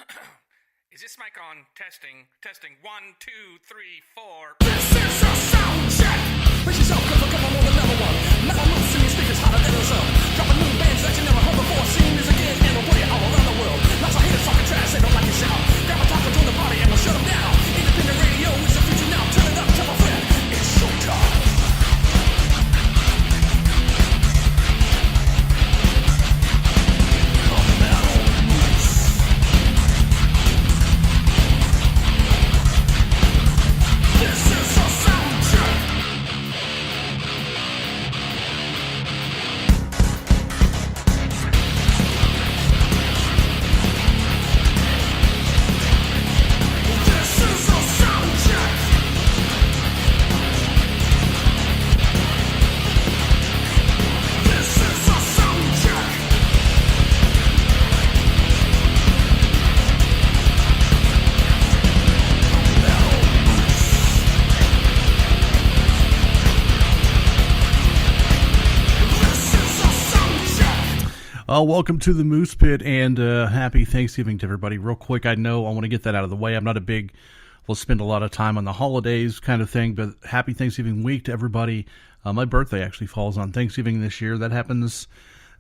Is this mic on? Testing. 1, 2, 3, 4. This is a sound check. Brace yourself, cause we're coming with another one. Metal moves, singing speakers hotter than the sun. Dropping new bands that you never heard before. Seeing music in and we'll play it all around the world. Lots of haters talking trash, they don't like your shout. Grab a talker, join the party, and we'll shut them down. Independent radio is the future now. Turn it up, tell a friend. It's showtime. Welcome to the Moose Pit, and happy Thanksgiving to everybody. Real quick, I know I want to get that out of the way. I'm not a big, we'll spend a lot of time on the holidays kind of thing, but happy Thanksgiving week to everybody. My birthday actually falls on Thanksgiving this year. That happens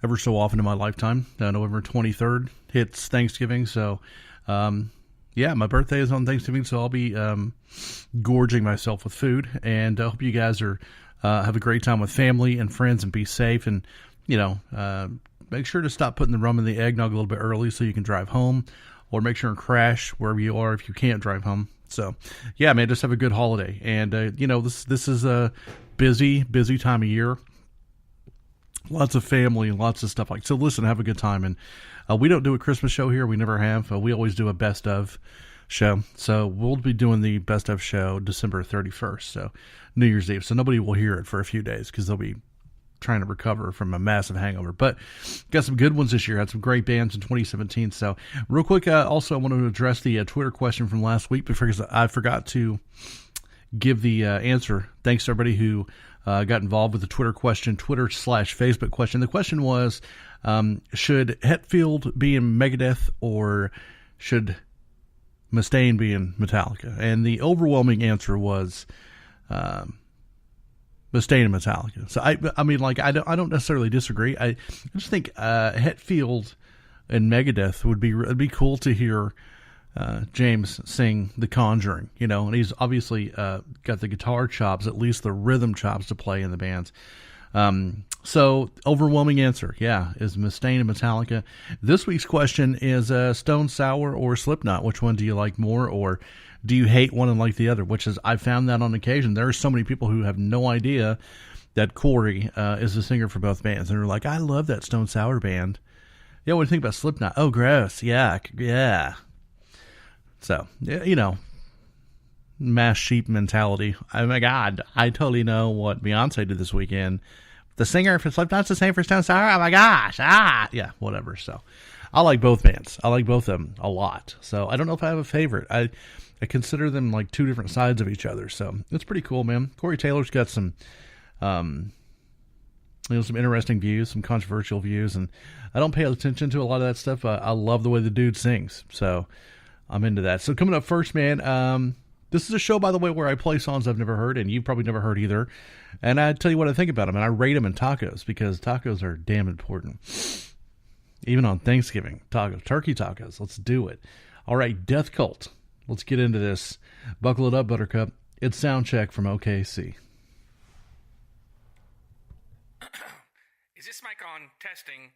ever so often in my lifetime. November 23rd hits Thanksgiving, so yeah, my birthday is on Thanksgiving, so I'll be gorging myself with food, and I hope you guys are have a great time with family and friends and be safe, and make sure to stop putting the rum in the eggnog a little bit early so you can drive home, or make sure and crash wherever you are if you can't drive home. So, yeah, man, just have a good holiday. And, this is a busy time of year. Lots of family and lots of stuff like so. Listen, have a good time. And we don't do a Christmas show here. We never have. We always do a best of show. So we'll be doing the best of show December 31st, so New Year's Eve. So nobody will hear it for a few days because they'll be trying to recover from a massive hangover, but got some good ones this year. Had some great bands in 2017. So real quick, also I want to address the Twitter question from last week because I forgot to give the answer. Thanks to everybody who got involved with the Twitter question, Twitter/Facebook question. The question was, should Hetfield be in Megadeth or should Mustaine be in Metallica? And the overwhelming answer was Mustaine and Metallica. So I mean, like, I don't necessarily disagree. I just think Hetfield and Megadeth it'd be cool to hear James sing The Conjuring, and he's obviously got the guitar chops, at least the rhythm chops to play in the bands. So overwhelming answer, yeah, is Mustaine and Metallica. This week's question is Stone Sour or Slipknot. Which one do you like more, or do you hate one and like the other? Which is, I found that on occasion. There are so many people who have no idea that Corey is the singer for both bands. And they're like, I love that Stone Sour band. Yeah, what do you think about Slipknot? Oh, gross. Yeah. So, mass sheep mentality. Oh my God, I totally know what Beyonce did this weekend. The singer for Slipknot's the same for Stone Sour? Oh my gosh. Yeah, whatever. So, I like both bands. I like both of them a lot. So, I don't know if I have a favorite. I consider them like two different sides of each other. So it's pretty cool, man. Corey Taylor's got some, some interesting views, some controversial views, and I don't pay attention to a lot of that stuff. I love the way the dude sings, so I'm into that. So coming up first, man, this is a show, by the way, where I play songs I've never heard, and you've probably never heard either. And I tell you what I think about them, and I rate them in tacos because tacos are damn important. Even on Thanksgiving, turkey tacos. Let's do it. All right, Death Cult. Let's get into this. Buckle it up, Buttercup. It's Soundcheck from OKC. Is this mic on? Testing.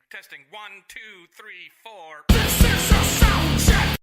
1, 2, 3, 4. This is a Soundcheck.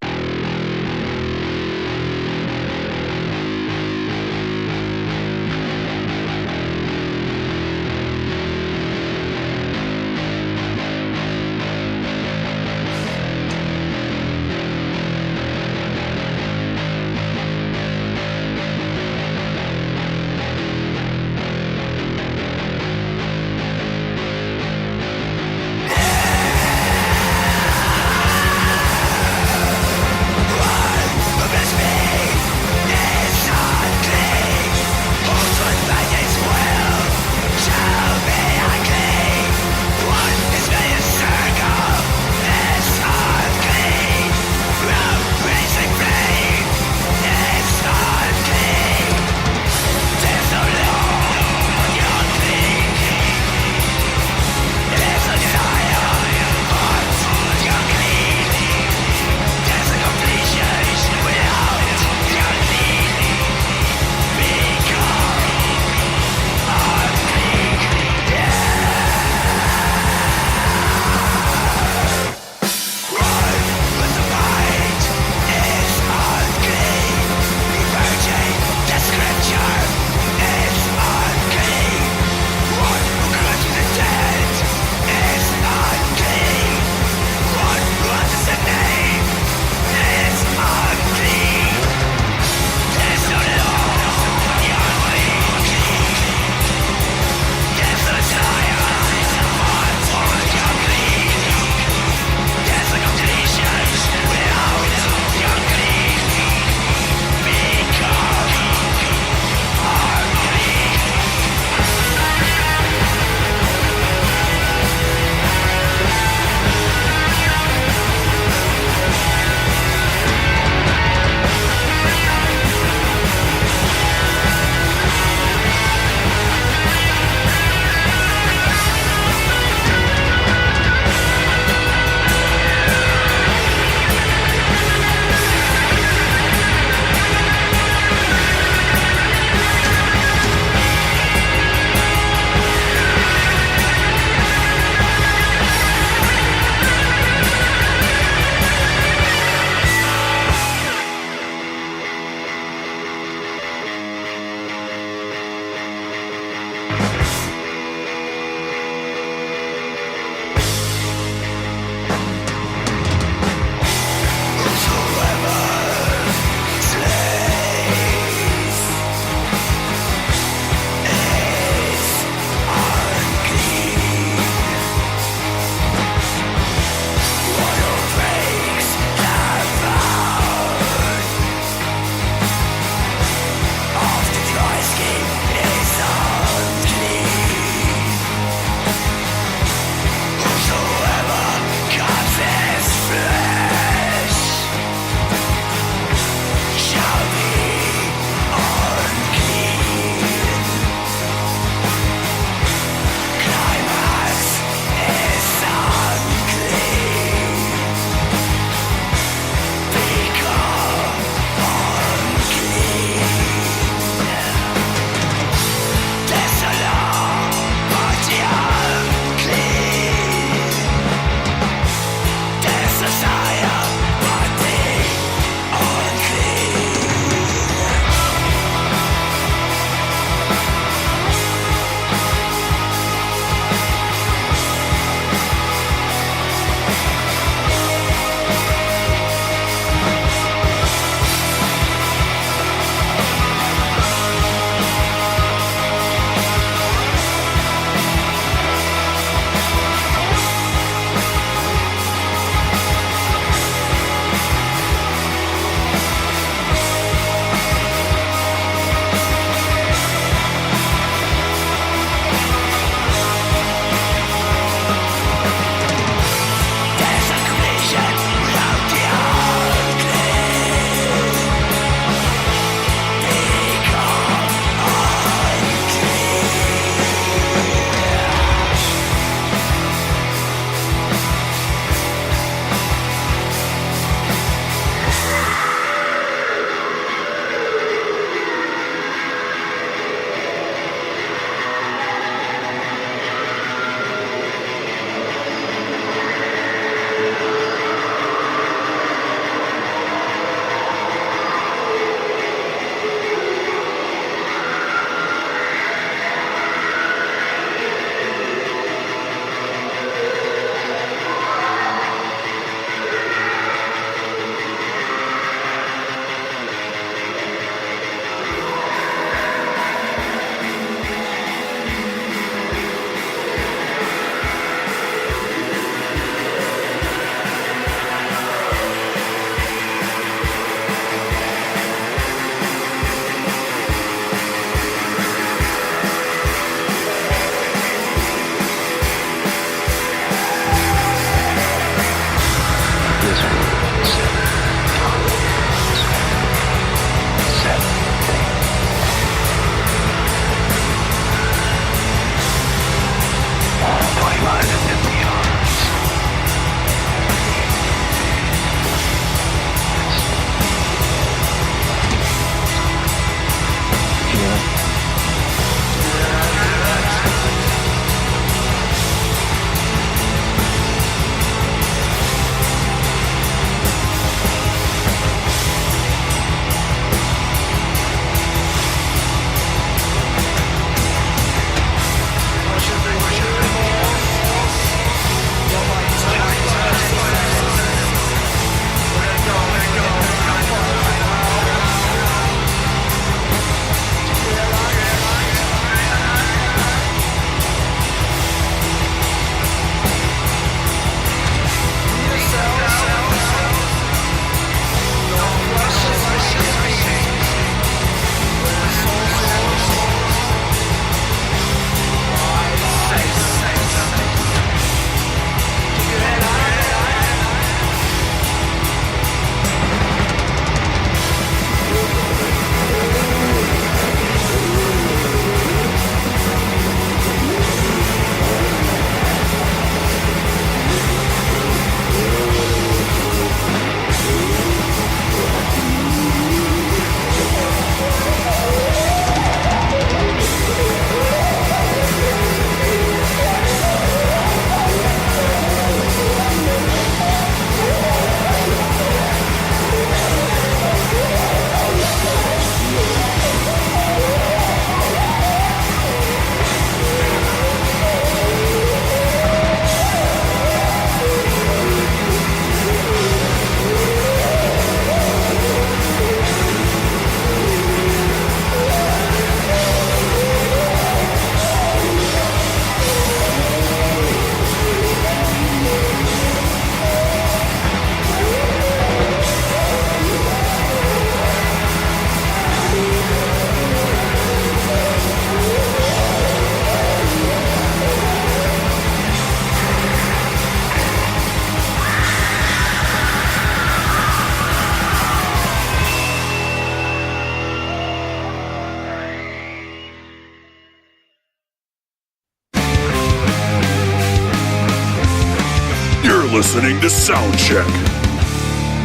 listening to Soundcheck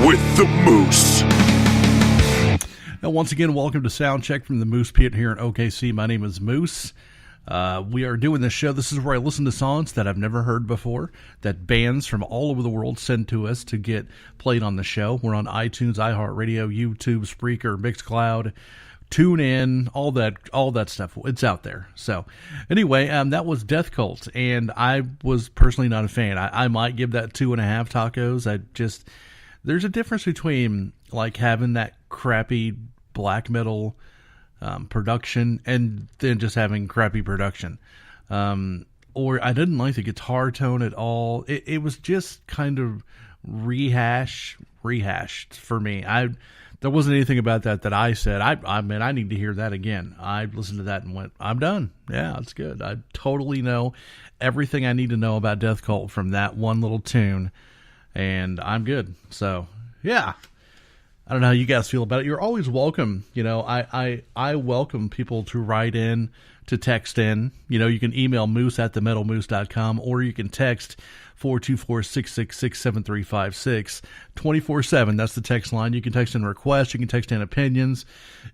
with the Moose. Now, once again, welcome to Soundcheck from the Moose Pit here in OKC. My name is Moose. We are doing this show. This is where I listen to songs that I've never heard before, that bands from all over the world send to us to get played on the show. We're on iTunes, iHeartRadio, YouTube, Spreaker, Mixcloud, TuneIn, all that stuff. It's out there. So anyway, that was Death Cult, and I was personally not a fan. I might give that 2.5 tacos. There's a difference between like having that crappy black metal production and then just having crappy production. Or I didn't like the guitar tone at all. It was just kind of rehashed for me. There wasn't anything about that I said, I mean, I need to hear that again. I listened to that and went, I'm done. Yeah, it's good. I totally know everything I need to know about Death Cult from that one little tune, and I'm good. So, yeah. I don't know how you guys feel about it. You're always welcome. You know, I welcome people to write in, to text in. You know, you can email moose@themetalmoose.com, or you can text 424-666-7356 24/7. That's the text line. You can text in requests. You can text in opinions.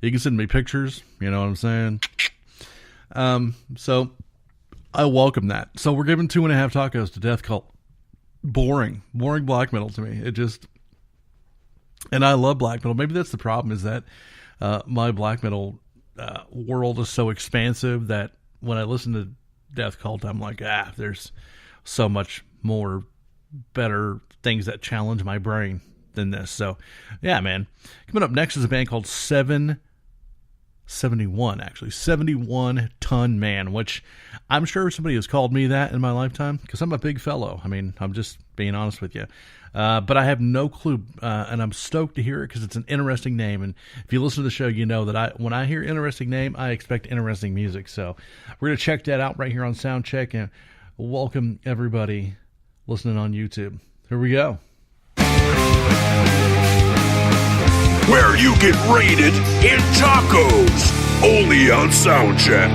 You can send me pictures. You know what I'm saying? So I welcome that. So we're giving 2.5 tacos to Death Cult. Boring black metal to me. It just... And I love black metal. Maybe that's the problem, is that my black metal world is so expansive that when I listen to Death Cult, I'm like, there's so much more better things that challenge my brain than this. So, yeah, man. Coming up next is a band called 71 Ton Man, which I'm sure somebody has called me that in my lifetime, because I'm a big fellow. I mean, I'm just being honest with you. But I have no clue, and I'm stoked to hear it because it's an interesting name. And if you listen to the show, you know that when I hear interesting name, I expect interesting music. So we're going to check that out right here on Soundcheck, and welcome everybody listening on YouTube. Here we go. Where you get rated in tacos, only on Soundcheck.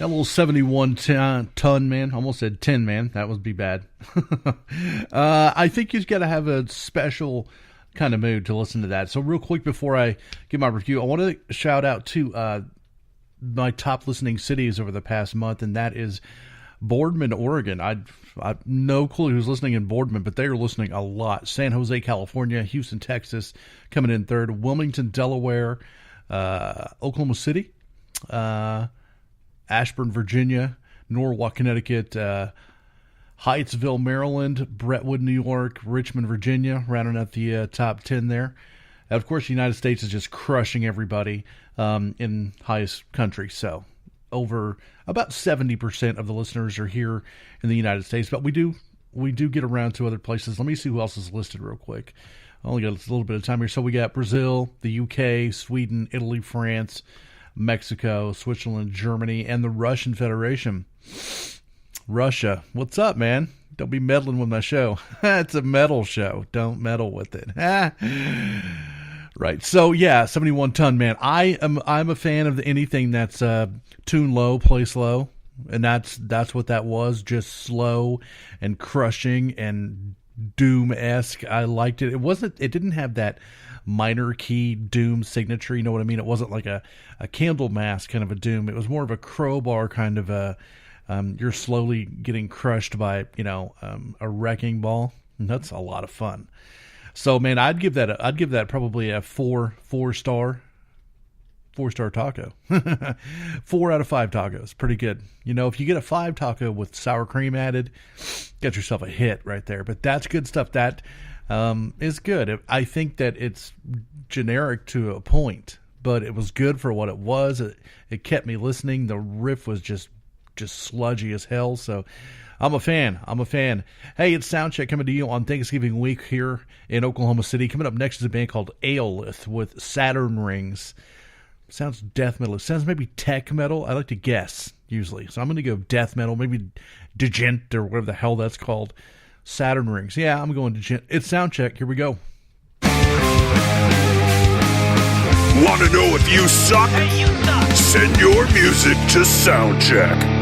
That little 71 ton, man. Almost said 10, man. That would be bad. I think you've got to have a special kind of mood to listen to that. So real quick before I give my review, I want to shout out to my top listening cities over the past month, and that is Boardman, Oregon. I've no clue who's listening in Boardman, but they are listening a lot. San Jose, California, Houston, Texas, coming in third. Wilmington, Delaware, Oklahoma City, Ashburn, Virginia, Norwalk, Connecticut, Hyattsville, Maryland, Brentwood, New York, Richmond, Virginia, rounding out the top 10 there. And of course, the United States is just crushing everybody in highest country. So over about 70% of the listeners are here in the United States, but we do get around to other places. Let me see who else is listed real quick. I only got a little bit of time here. So we got Brazil, the UK, Sweden, Italy, France, Mexico, Switzerland, Germany, and the Russian Federation. Russia, what's up, man? Don't be meddling with my show. It's a metal show. Don't meddle with it. Right. So yeah, 71 ton, man. I'm a fan of anything that's tune low, play slow, and that's what that was. Just slow and crushing and doom-esque. I liked it. It didn't have that minor key doom signature, you know what I mean? It wasn't like a candle mass kind of a doom. It was more of a crowbar kind of a you're slowly getting crushed by a wrecking ball. And that's a lot of fun. So man, I'd give that probably a four star taco. 4 out of 5 tacos, pretty good. If you get a 5 taco with sour cream added, get yourself a hit right there. But that's good stuff. That is good. I think that it's generic to a point, but it was good for what it was. It kept me listening. The riff was just sludgy as hell. So I'm a fan. Hey, it's Soundcheck coming to you on Thanksgiving week here in Oklahoma City. Coming up next is a band called Aolith with Saturn Rings. Sounds death metal. It sounds maybe tech metal. I like to guess usually. So I'm going to go death metal, maybe djent or whatever the hell that's called. Saturn Rings. Yeah, I'm going djent. It's Soundcheck. Here we go. Want to know if you suck? Hey, you suck. Send your music to Soundcheck.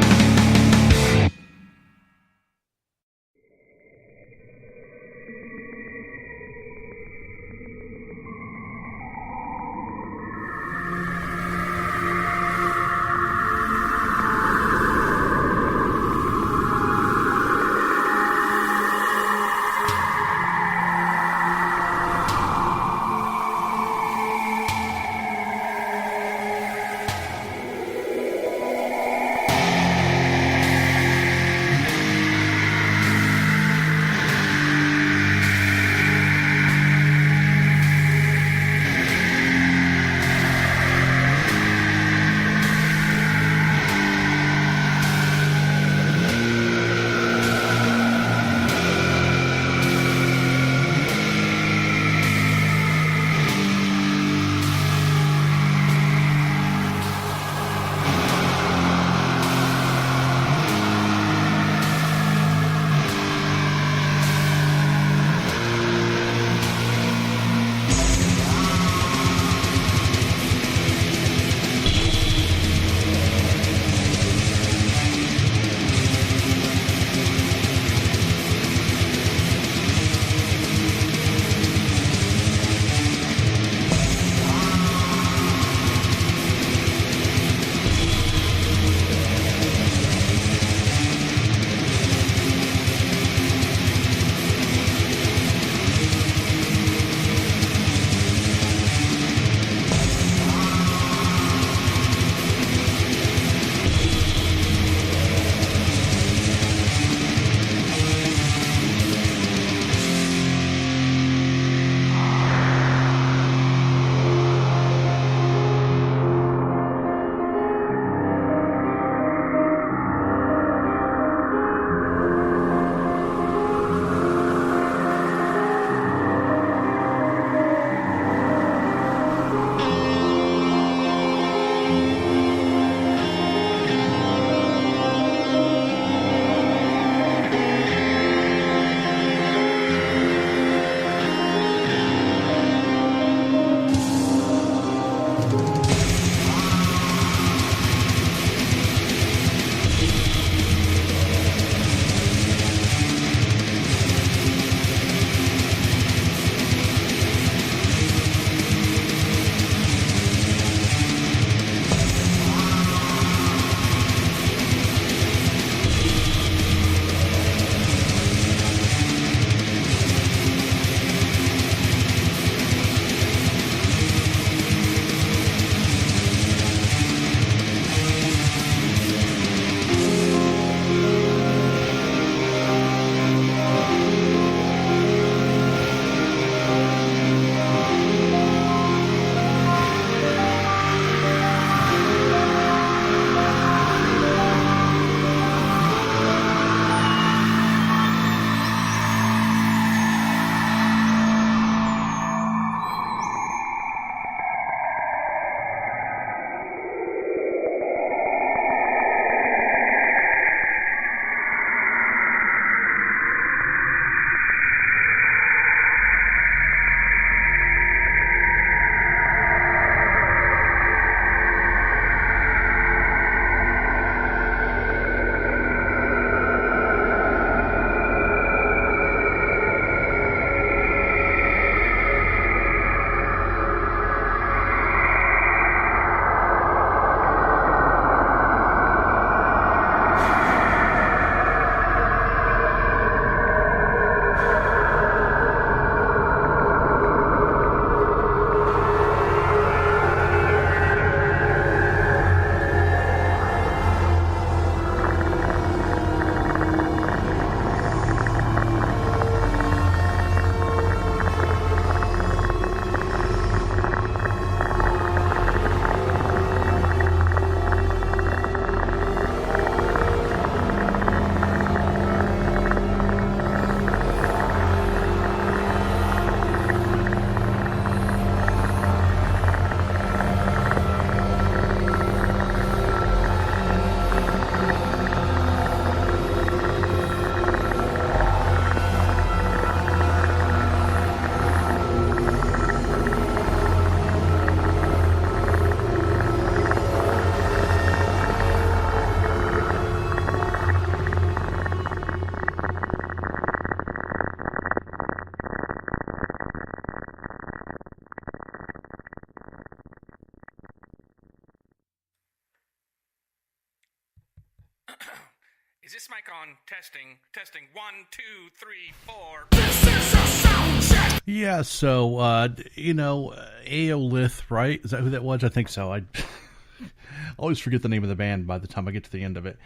testing. 1, 2, 3, 4. This is a sound check. Yeah, so, Aolith, right? Is that who that was? I think so. I always forget the name of the band by the time I get to the end of it.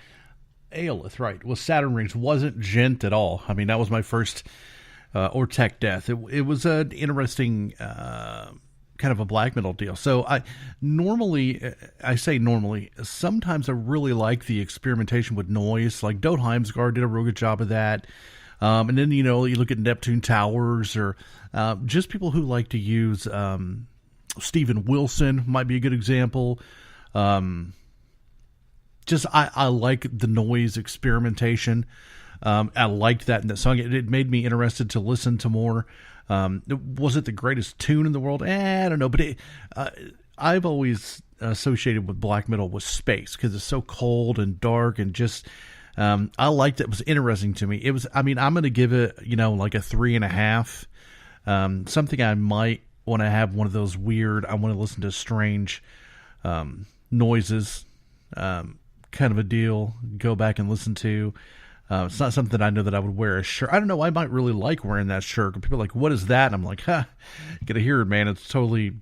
Aolith, right. Well, Saturn Rings wasn't djent at all. I mean, that was my first, or tech death. It was an interesting, kind of a black metal deal. So I say normally, sometimes I really like the experimentation with noise. Like Dode Heimsgaard did a real good job of that. And then, you look at Neptune Towers or just people who like to use Steven Wilson might be a good example. I like the noise experimentation. I liked that in that song. It made me interested to listen to more. Was it the greatest tune in the world? I don't know. But I've always associated with black metal with space because it's so cold and dark and just... I liked it. It was interesting to me. I'm going to give it, like a 3.5. Something I might want to have one of those weird, I want to listen to strange, noises, kind of a deal, go back and listen to. It's not something that I know that I would wear a shirt. I don't know. I might really like wearing that shirt. People are like, what is that? And I'm like, you gotta hear it, man. It's totally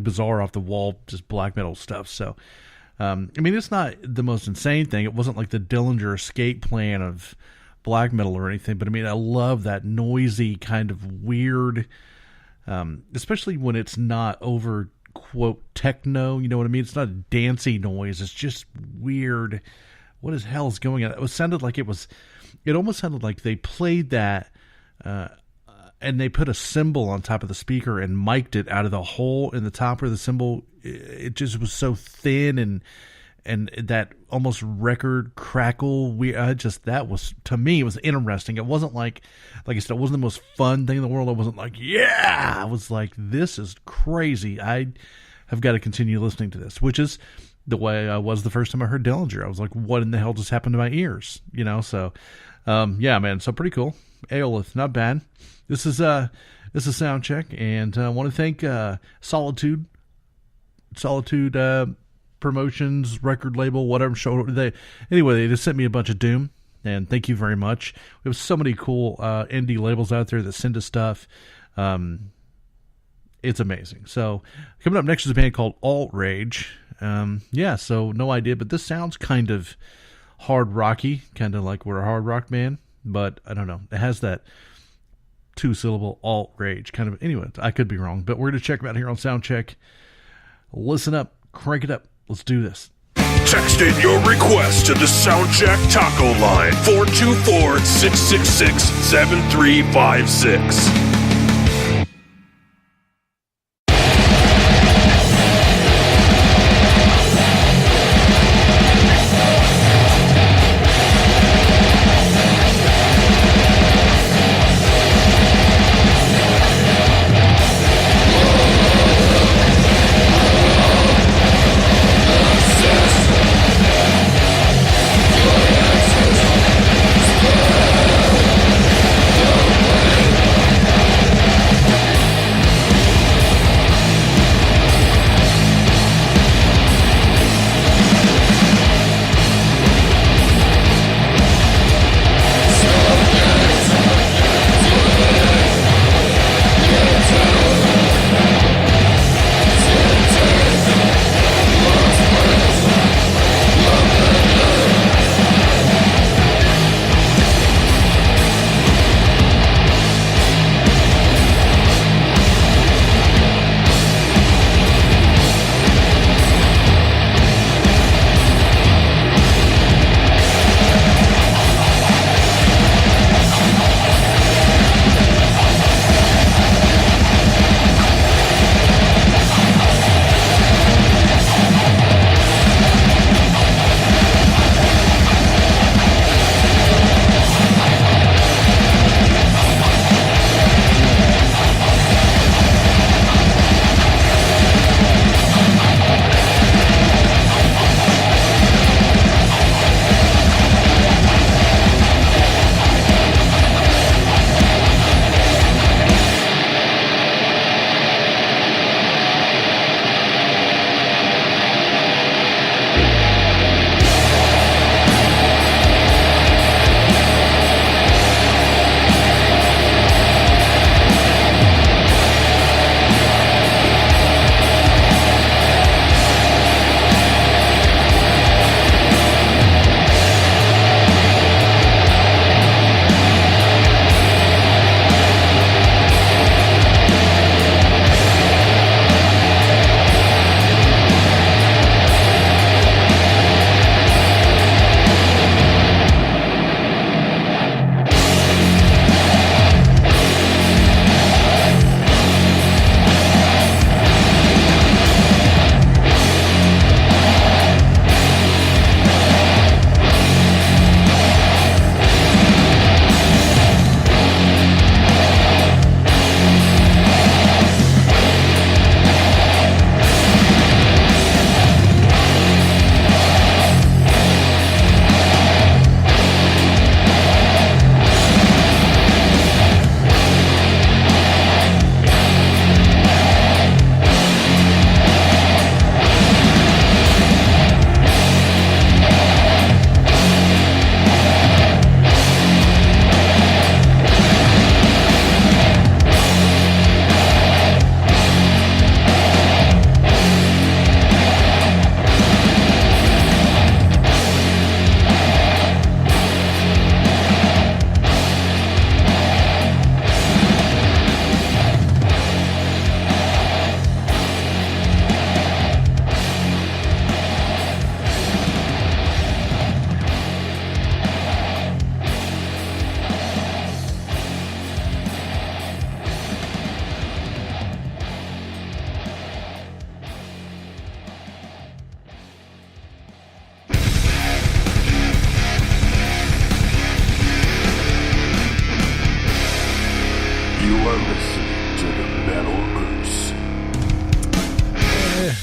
bizarre off the wall, just black metal stuff. So, it's not the most insane thing. It wasn't like the Dillinger escape plan of black metal or anything, but I love that noisy kind of weird, especially when it's not over, quote, techno, you know what I mean? It's not a dancey noise. It's just weird. What the hell is going on? It almost sounded like they played that, and they put a cymbal on top of the speaker and mic'd it out of the hole in the top of the cymbal. It just was so thin and that almost record crackle. That was, to me, it was interesting. It wasn't like I said, it wasn't the most fun thing in the world. It wasn't like, yeah, I was like, this is crazy. I have got to continue listening to this, which is the way I was the first time I heard Dillinger. I was like, what in the hell just happened to my ears? So, yeah, man. So pretty cool. Aolith, not bad. This is Soundcheck, and I want to thank Solitude Promotions, record label, whatever show they just sent me a bunch of doom, and thank you very much. We have so many cool indie labels out there that send us stuff. It's amazing. So coming up next is a band called Alt Rage. So no idea, but this sounds kind of hard rocky, kind of like we're a hard rock band, but I don't know. It has that 2-syllable Alt Rage kind of. Anyway, I could be wrong, but we're going to check them out here on Soundcheck. Listen up, crank it up. Let's do this. Text in your request to the Soundcheck Taco line 424-666-7356.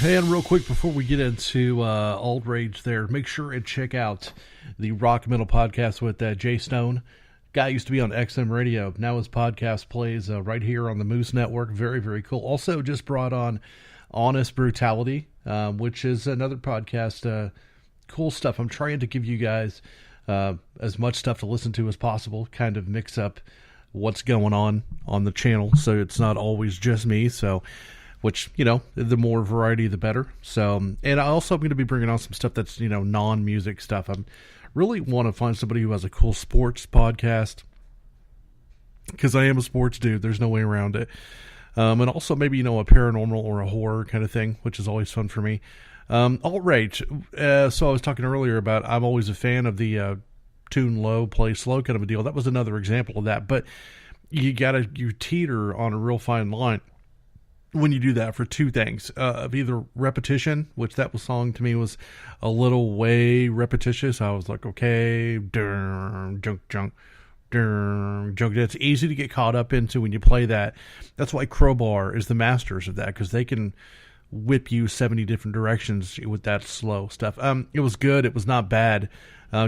Hey, and real quick before we get into Alt Rage there, make sure and check out the Rock Metal Podcast with Jay Stone. Guy used to be on XM Radio. Now his podcast plays right here on the Moose Network. Very, very cool. Also just brought on Honest Brutality, which is another podcast. Cool stuff. I'm trying to give you guys as much stuff to listen to as possible, kind of mix up what's going on the channel so it's not always just me. So, which, you know, the more variety, the better. So, and I also am going to be bringing on some stuff that's, you know, non-music stuff. I'm really want to find somebody who has a cool sports podcast, because I am a sports dude. There's no way around it. And also maybe, you know, a paranormal or a horror kind of thing, which is always fun for me. Alt Rage. So I was talking earlier about I'm always a fan of the tune low, play slow kind of a deal. That was another example of that. But you teeter on a real fine line when you do that for two things, of either repetition, which that song to me was a little way repetitious. I was like, okay, junk. It's easy to get caught up into when you play that. That's why Crowbar is the masters of that, because they can whip you 70 different directions with that slow stuff. It was good. It was not bad.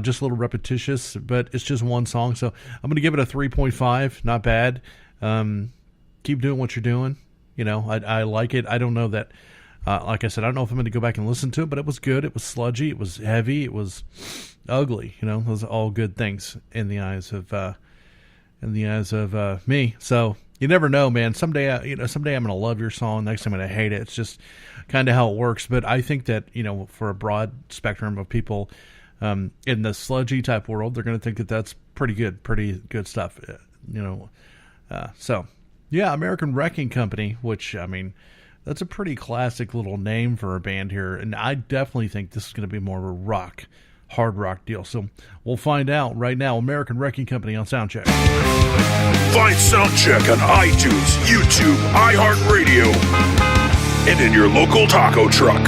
Just a little repetitious, but it's just one song. So I'm going to give it a 3.5. Not bad. Keep doing what you're doing. You know, I like it. I don't know that, like I said, I don't know if I'm going to go back and listen to it, but it was good. It was sludgy. It was heavy. It was ugly. You know, those are all good things in the eyes of me. So you never know, man. Someday I'm going to love your song. Next time I'm going to hate it. It's just kind of how it works. But I think that, you know, for a broad spectrum of people in the sludgy type world, they're going to think that that's pretty good stuff. You know, so. Yeah, American Wrecking Company, which, I mean, that's a pretty classic little name for a band here. And I definitely think this is going to be more of a hard rock deal. So we'll find out right now. American Wrecking Company on Soundcheck. Find Soundcheck on iTunes, YouTube, iHeartRadio, and in your local taco truck.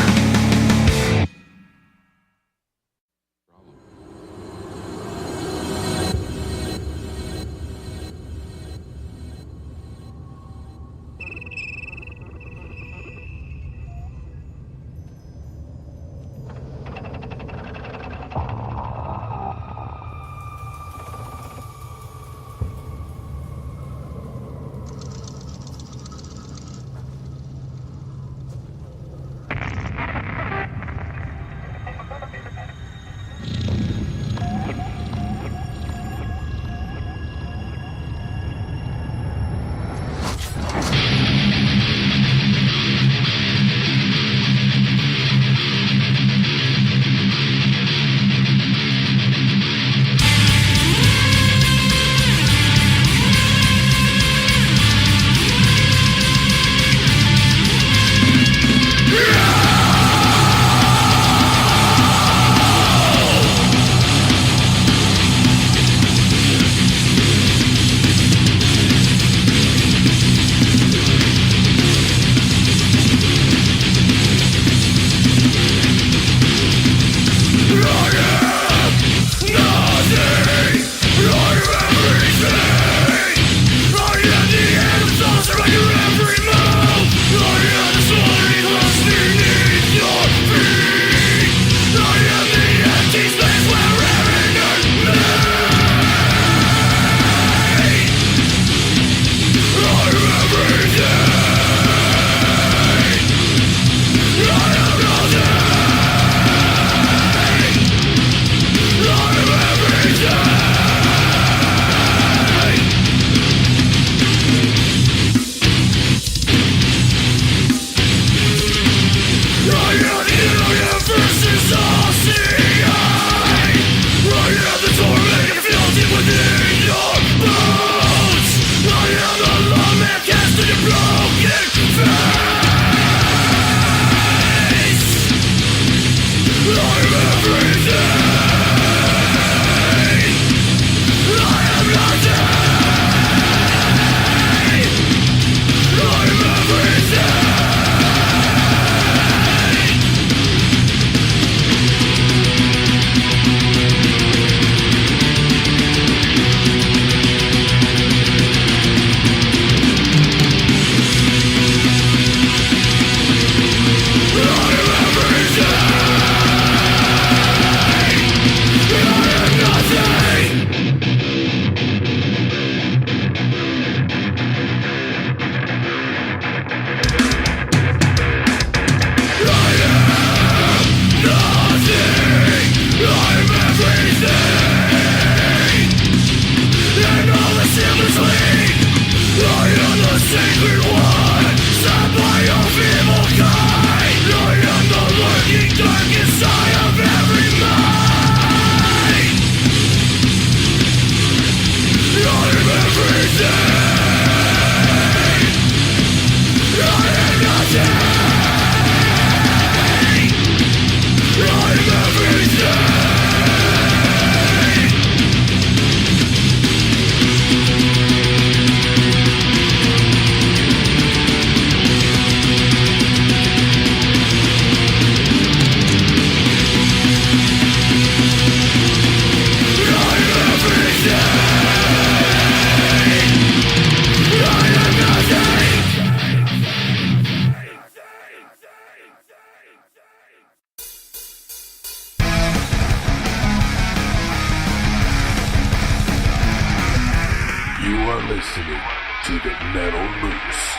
listening to the Metal Moose.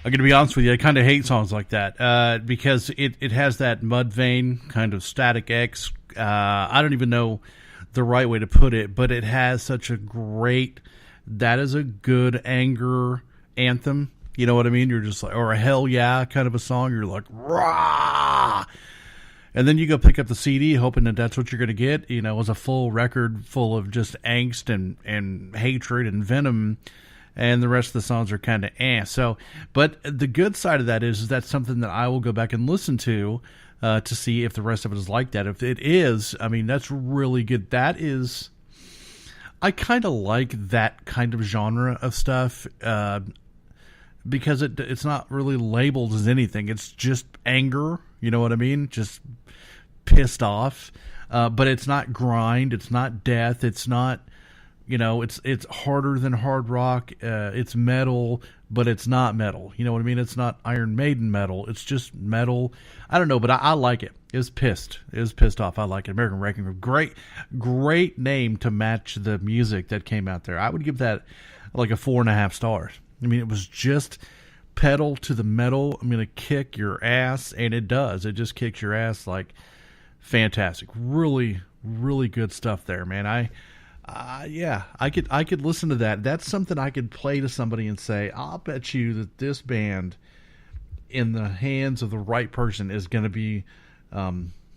I'm going to be honest with you, I kind of hate songs like that because it has that Mudvayne kind of Static X. I don't even know the right way to put it, but it has such a great, that is a good anger anthem. You know what I mean? You're just like, or a hell yeah kind of a song. You're like, rah! And then you go pick up the CD hoping that that's what you're going to get. You know, it was a full record full of just angst and hatred and venom. And the rest of the songs are kind of So, but the good side of that is that's something that I will go back and listen to see if the rest of it is like that. If it is, I mean, that's really good. That is, I kind of like that kind of genre of stuff because it's not really labeled as anything. It's just anger. You know what I mean? Just pissed off. But it's not grind. It's not death. It's not. You know, it's harder than hard rock. It's metal, but it's not metal. You know what I mean? It's not Iron Maiden metal. It's just metal. I don't know, but I like it. It was pissed. It was pissed off. I like it. American Wrecking Crew. Great name to match the music that came out there. I would give that like a 4.5 stars. I mean, it was just pedal to the metal. I'm going to kick your ass, and it does. It just kicks your ass like fantastic. Really, really good stuff there, man. Yeah, I could listen to that. That's something I could play to somebody and say, I'll bet you that this band, in the hands of the right person, is going to be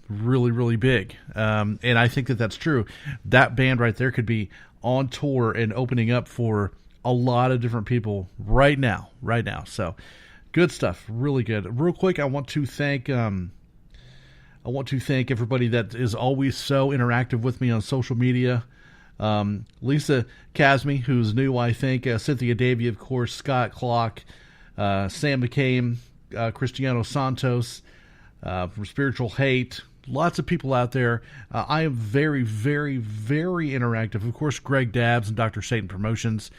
really, really big. And I think that that's true. That band right there could be on tour and opening up for a lot of different people right now. So, good stuff. Really good. Real quick, I want to thank everybody that is always so interactive with me on social media. Lisa Casme, who's new, I think, Cynthia Davey, of course, Scott Clock, Sam McCain, Cristiano Santos, from Spiritual Hate, lots of people out there. I am very, very, very interactive. Of course, Greg Dabbs and Dr. Satan Promotions,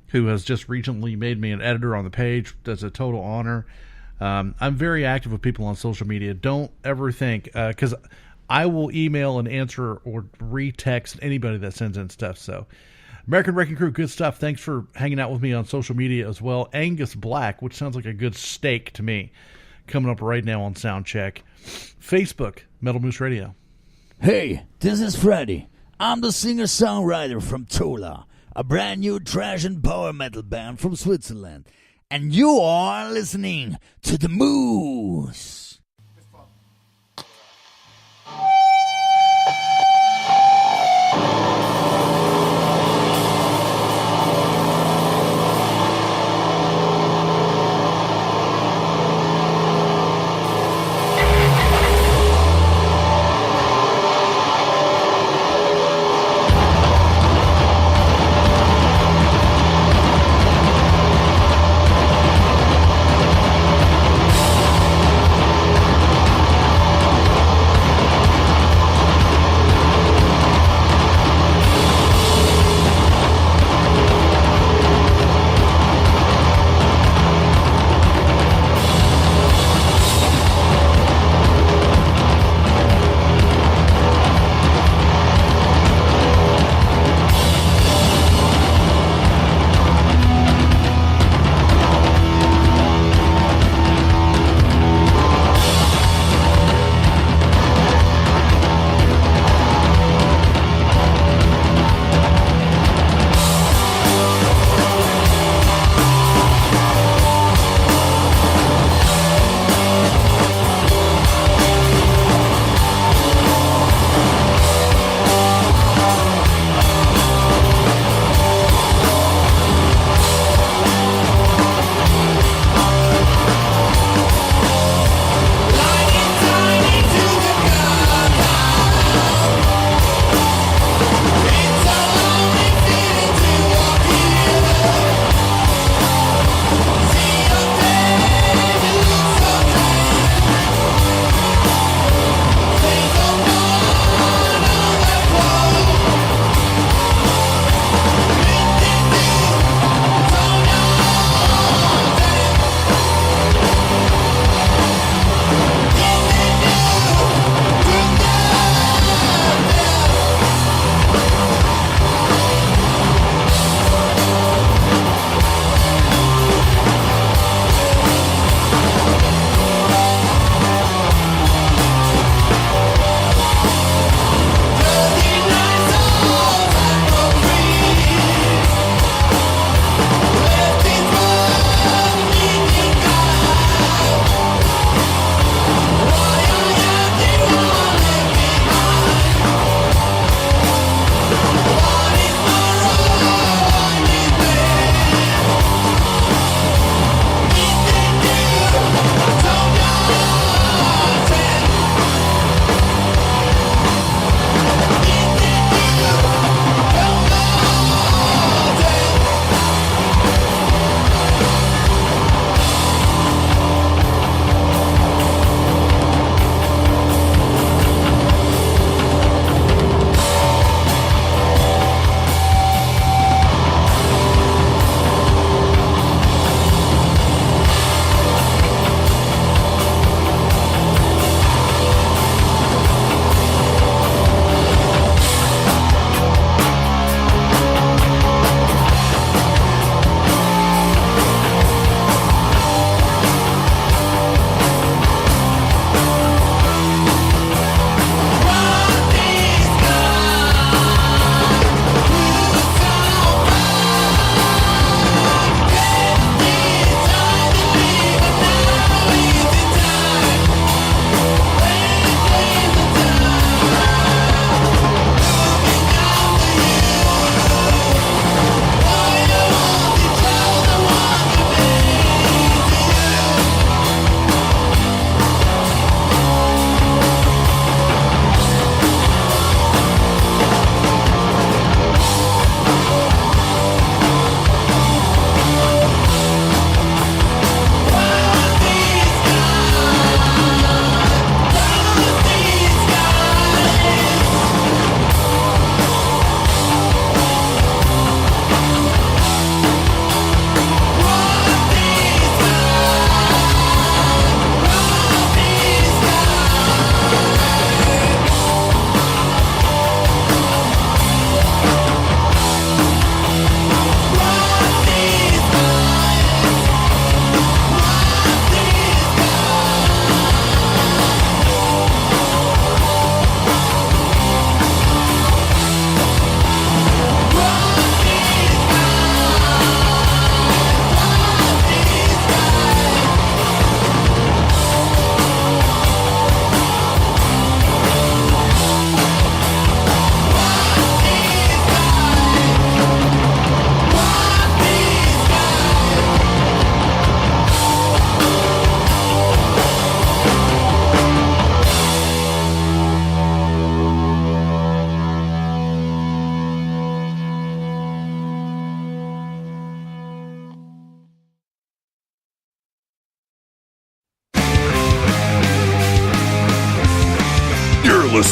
who has just recently made me an editor on the page. That's a total honor. I'm very active with people on social media. Don't ever think, because I will email and answer or retext anybody that sends in stuff. So, American Wrecking Crew, good stuff. Thanks for hanging out with me on social media as well. Angus Black, which sounds like a good steak to me, coming up right now on Soundcheck. Facebook, Metal Moose Radio. Hey, this is Freddy. I'm the singer-songwriter from Tola, a brand new thrash and power metal band from Switzerland. And you are listening to the Moose.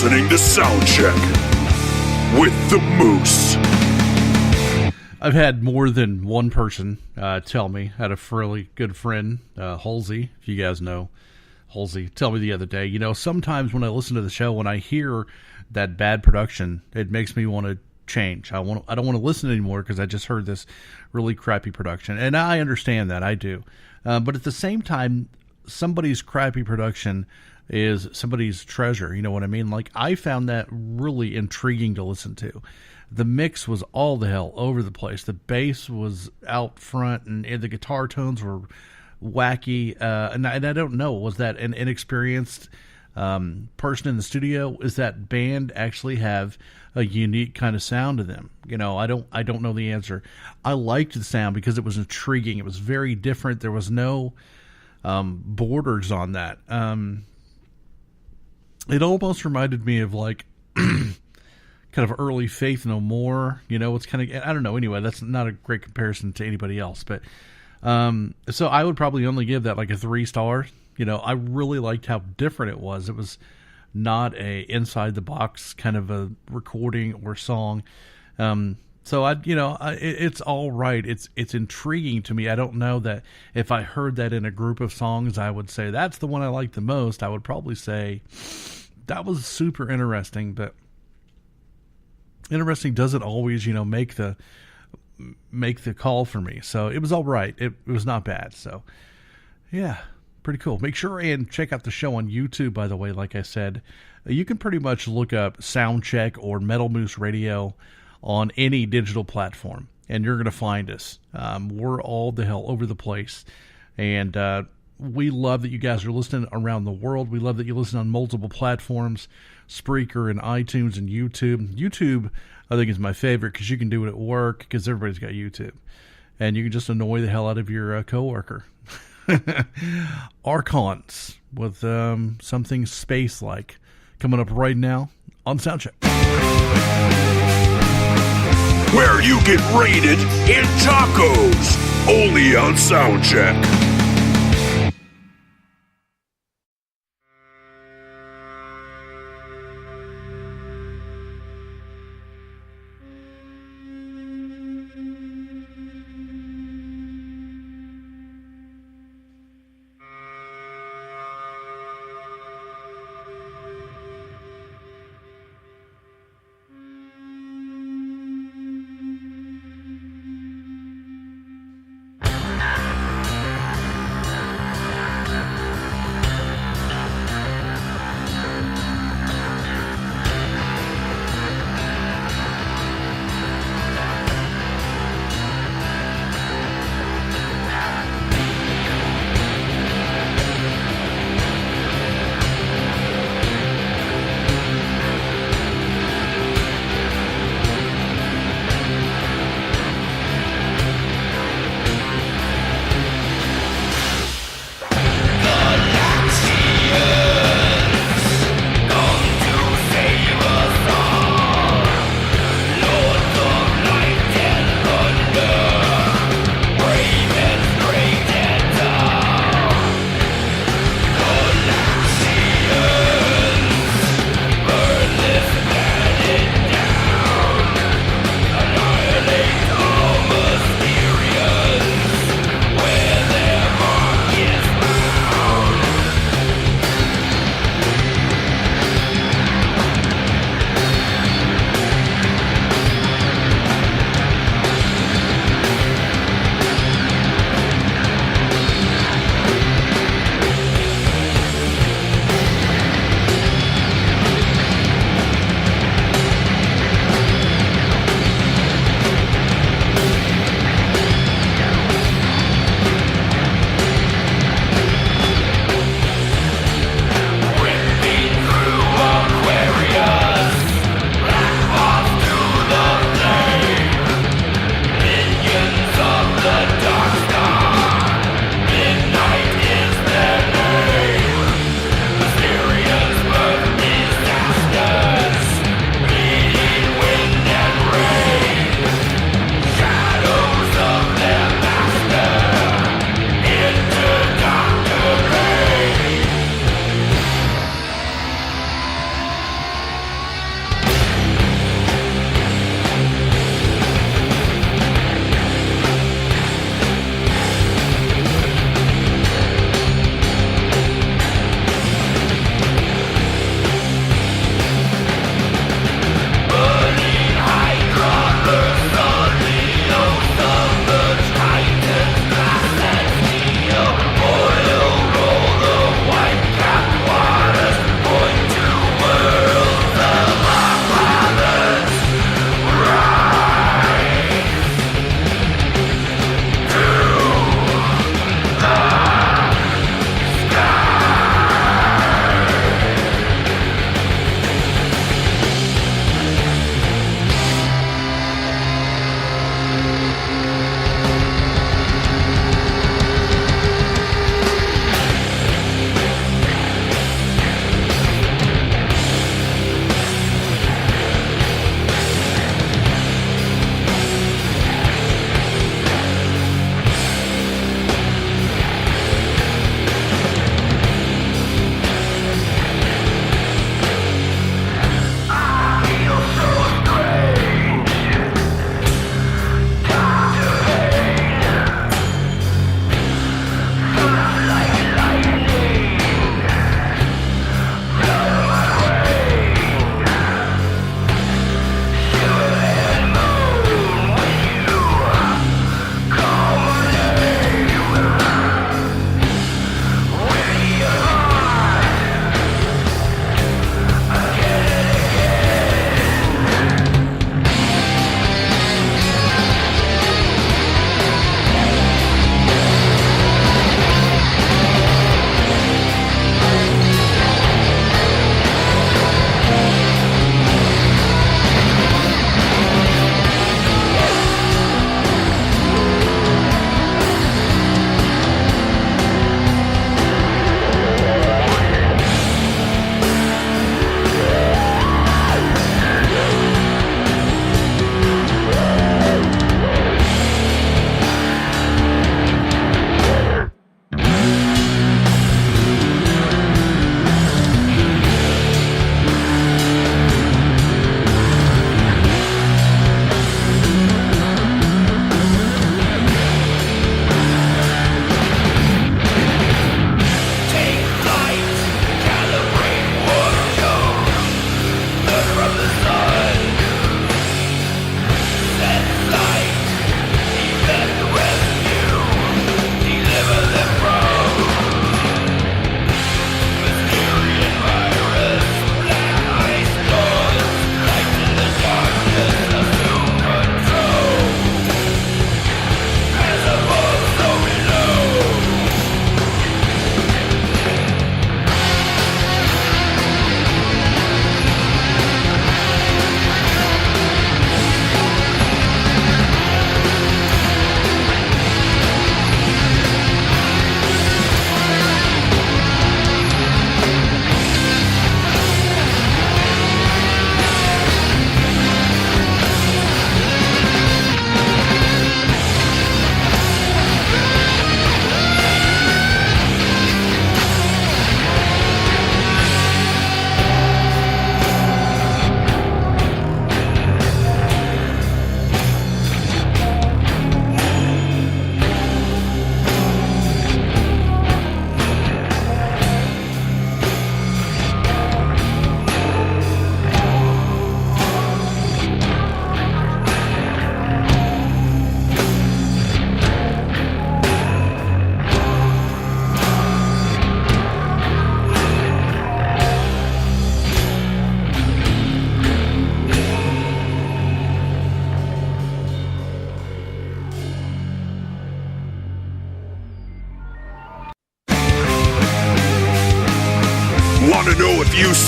listening to Soundcheck with the Moose. I've had more than one person tell me. I had a fairly good friend, Halsey, if you guys know Halsey, tell me the other day, sometimes when I listen to the show, when I hear that bad production, it makes me want to change. I don't want to listen anymore because I just heard this really crappy production. And I understand that, I do. But at the same time, somebody's crappy production is somebody's treasure. You know what I mean? Like, I found that really intriguing to listen to. The mix was all the hell over the place. The bass was out front, and the guitar tones were wacky. And I don't know, was that an inexperienced person in the studio? Is that band actually have a unique kind of sound to them? I don't know the answer. I liked the sound because it was intriguing. It was very different. There was no borders on that. It almost reminded me of like kind of early Faith No More. It's kind of, I don't know. Anyway, that's not a great comparison to anybody else, but so I would probably only give that like a 3 stars. I really liked how different it was. It was not a inside the box kind of a recording or song. So it's all right. It's intriguing to me. I don't know that if I heard that in a group of songs, I would say that's the one I like the most. I would probably say that was super interesting, but interesting doesn't always, make the call for me. So it was all right. It was not bad. So yeah, pretty cool. Make sure and check out the show on YouTube, by the way. Like I said, you can pretty much look up Soundcheck or Metal Moose Radio on any digital platform, and you're going to find us. We're all the hell over the place, and we love that you guys are listening around the world. We love that you listen on multiple platforms, Spreaker and iTunes and YouTube. YouTube, I think, is my favorite because you can do it at work because everybody's got YouTube, and you can just annoy the hell out of your coworker. Archons with something space-like coming up right now on Soundcheck. Where you get rated in tacos, only on Soundcheck.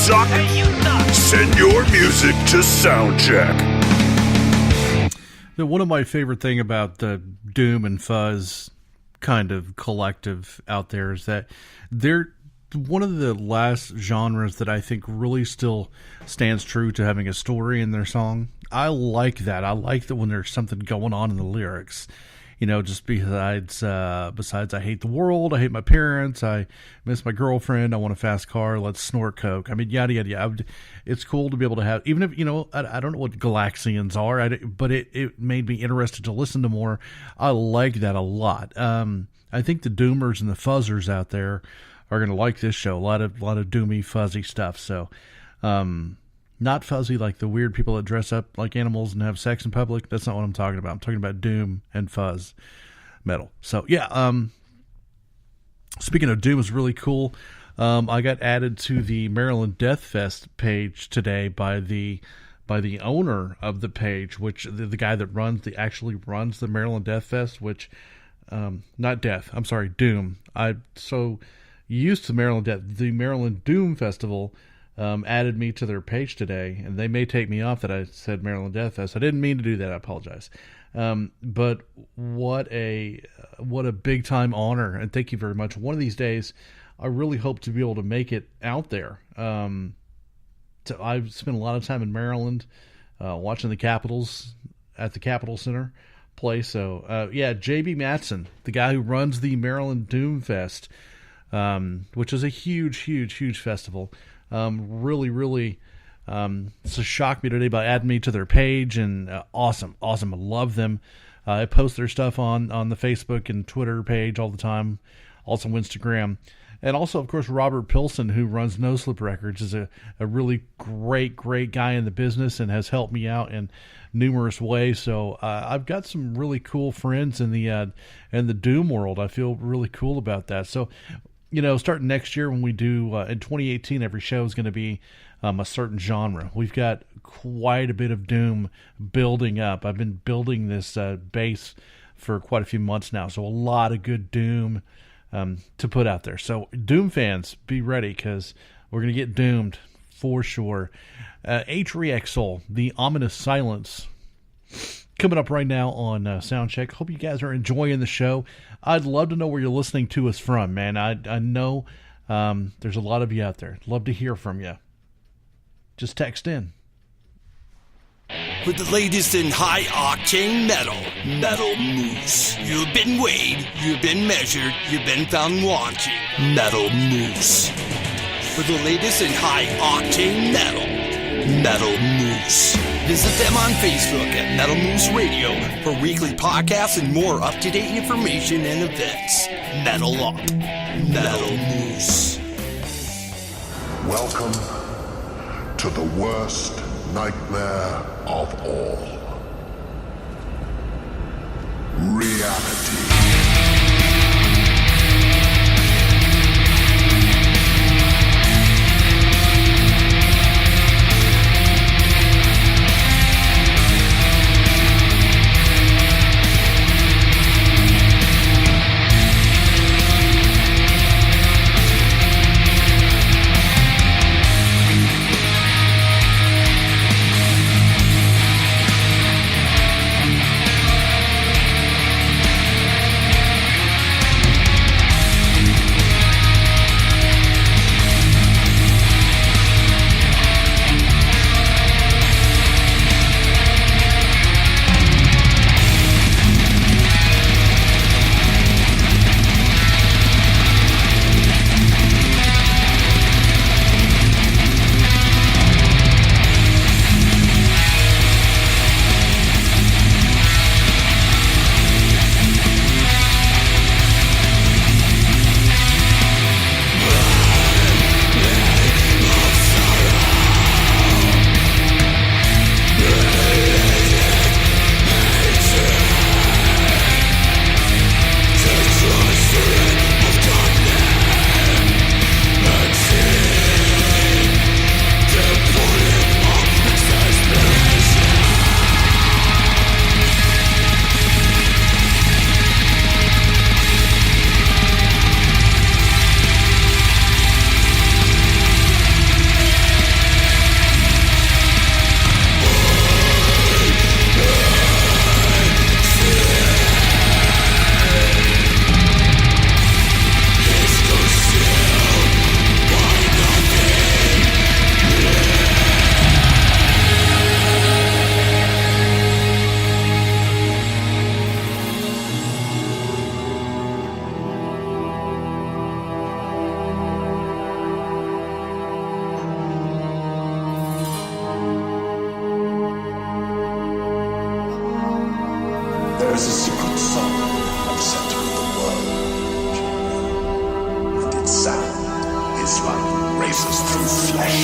suck? Send your music to Soundcheck. One of my favorite thing about the Doom and Fuzz kind of collective out there is that they're one of the last genres that I think really still stands true to having a story in their song. I like that. I like that when there's something going on in the lyrics. You know, just besides I hate the world, I hate my parents, I miss my girlfriend, I want a fast car, let's snort coke. I mean, yada, yada, yada. It's cool to be able to have, even if, you know, I don't know what Galaxians are, but it made me interested to listen to more. I like that a lot. I think the Doomers and the Fuzzers out there are going to like this show. A lot of doomy, fuzzy stuff. So, not fuzzy like the weird people that dress up like animals and have sex in public. That's not what I'm talking about. I'm talking about doom and fuzz metal. So yeah, speaking of doom, is really cool. I got added to the Maryland Death Fest page today by the owner of the page, which the guy that actually runs the Maryland Death Fest, which not Death, I'm sorry, Doom. I so used to Maryland Death, the Maryland Doom Festival. Added me to their page today, and they may take me off that I said Maryland Death Fest. I didn't mean to do that. I apologize. But what a big time honor, and thank you very much. One of these days, I really hope to be able to make it out there. So I've spent a lot of time in Maryland, watching the Capitals at the Capitol Center play. So yeah, JB Matson, the guy who runs the Maryland Doom Fest, which is a huge festival. Really, so shocked me today by adding me to their page, and awesome. I love them. I post their stuff on the Facebook and Twitter page all the time, also on Instagram. And also, of course, Robert Pilson, who runs No Slip Records, is a really great guy in the business and has helped me out in numerous ways. So I've got some really cool friends in the Doom world. I feel really cool about that. So, you know, starting next year when we do, in 2018, every show is going to be a certain genre. We've got quite a bit of Doom building up. I've been building this base for quite a few months now, so a lot of good Doom to put out there. So, Doom fans, be ready, because we're going to get doomed for sure. Atriexol, The Ominous Silence, coming up right now on Soundcheck. Hope you guys are enjoying the show. I'd love to know where you're listening to us from, man. I know there's a lot of you out there. Love to hear from you. Just text in. With the latest in high-octane Metal Moose. You've been weighed, you've been measured, you've been found wanting. Metal Moose. For the latest in high-octane Metal Moose. Visit them on Facebook at Metal Moose Radio for weekly podcasts and more up-to-date information and events. Metal Moose. Welcome to the worst nightmare of all. Reality. There is a secret song at the center of the world, and its sound is like razors through flesh.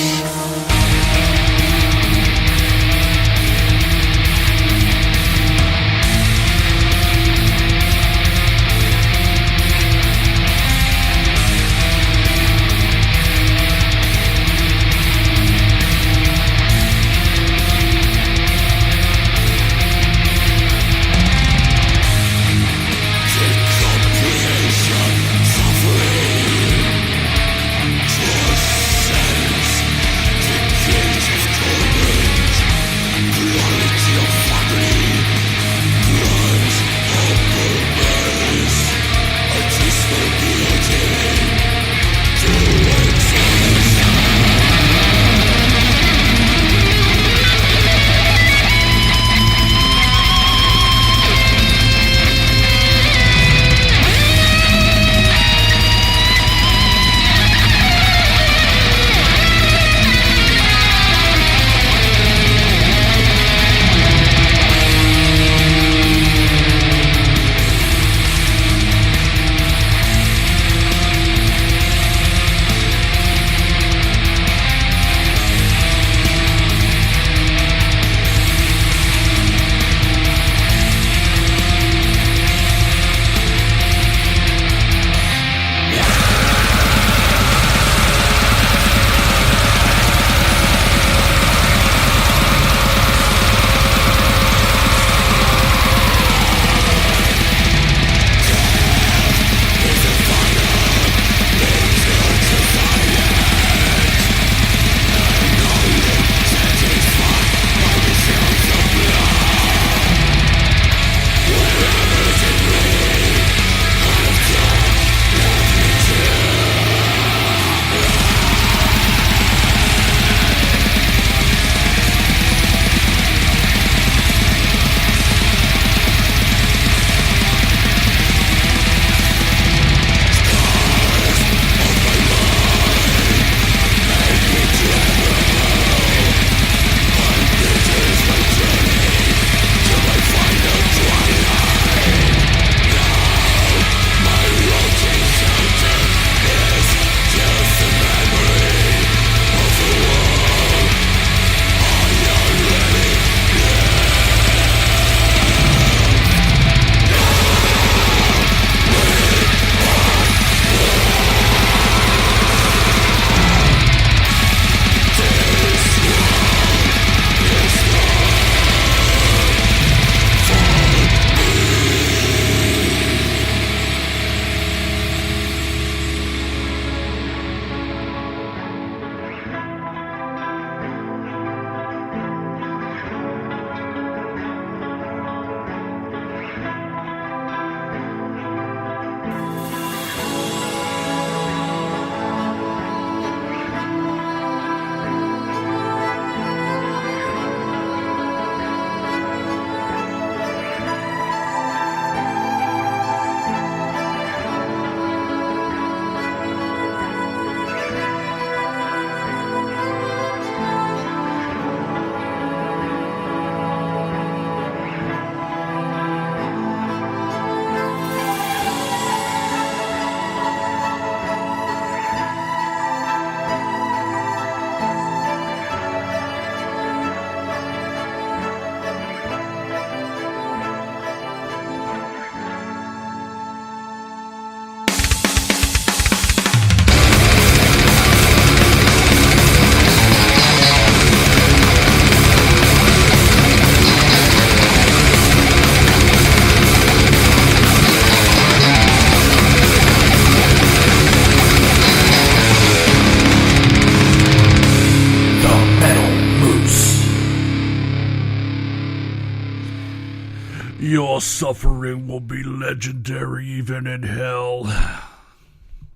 Your suffering will be legendary even in hell.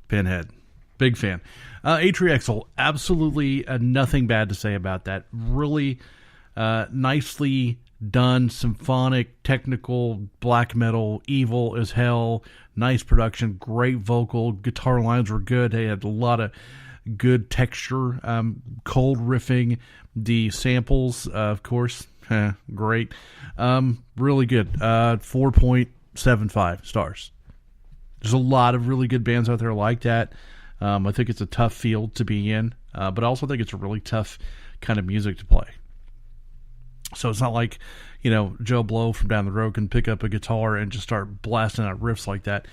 Pinhead. Big fan. Atriexel, absolutely nothing bad to say about that. Really nicely done, symphonic, technical, black metal, evil as hell, nice production, great vocal, guitar lines were good. They had a lot of good texture, cold riffing, the samples, of course, Great. Really good. 4.75 stars. There's a lot of really good bands out there like that. I think it's a tough field to be in, but I also think it's a really tough kind of music to play. So it's not like, Joe Blow from down the road can pick up a guitar and just start blasting out riffs like that.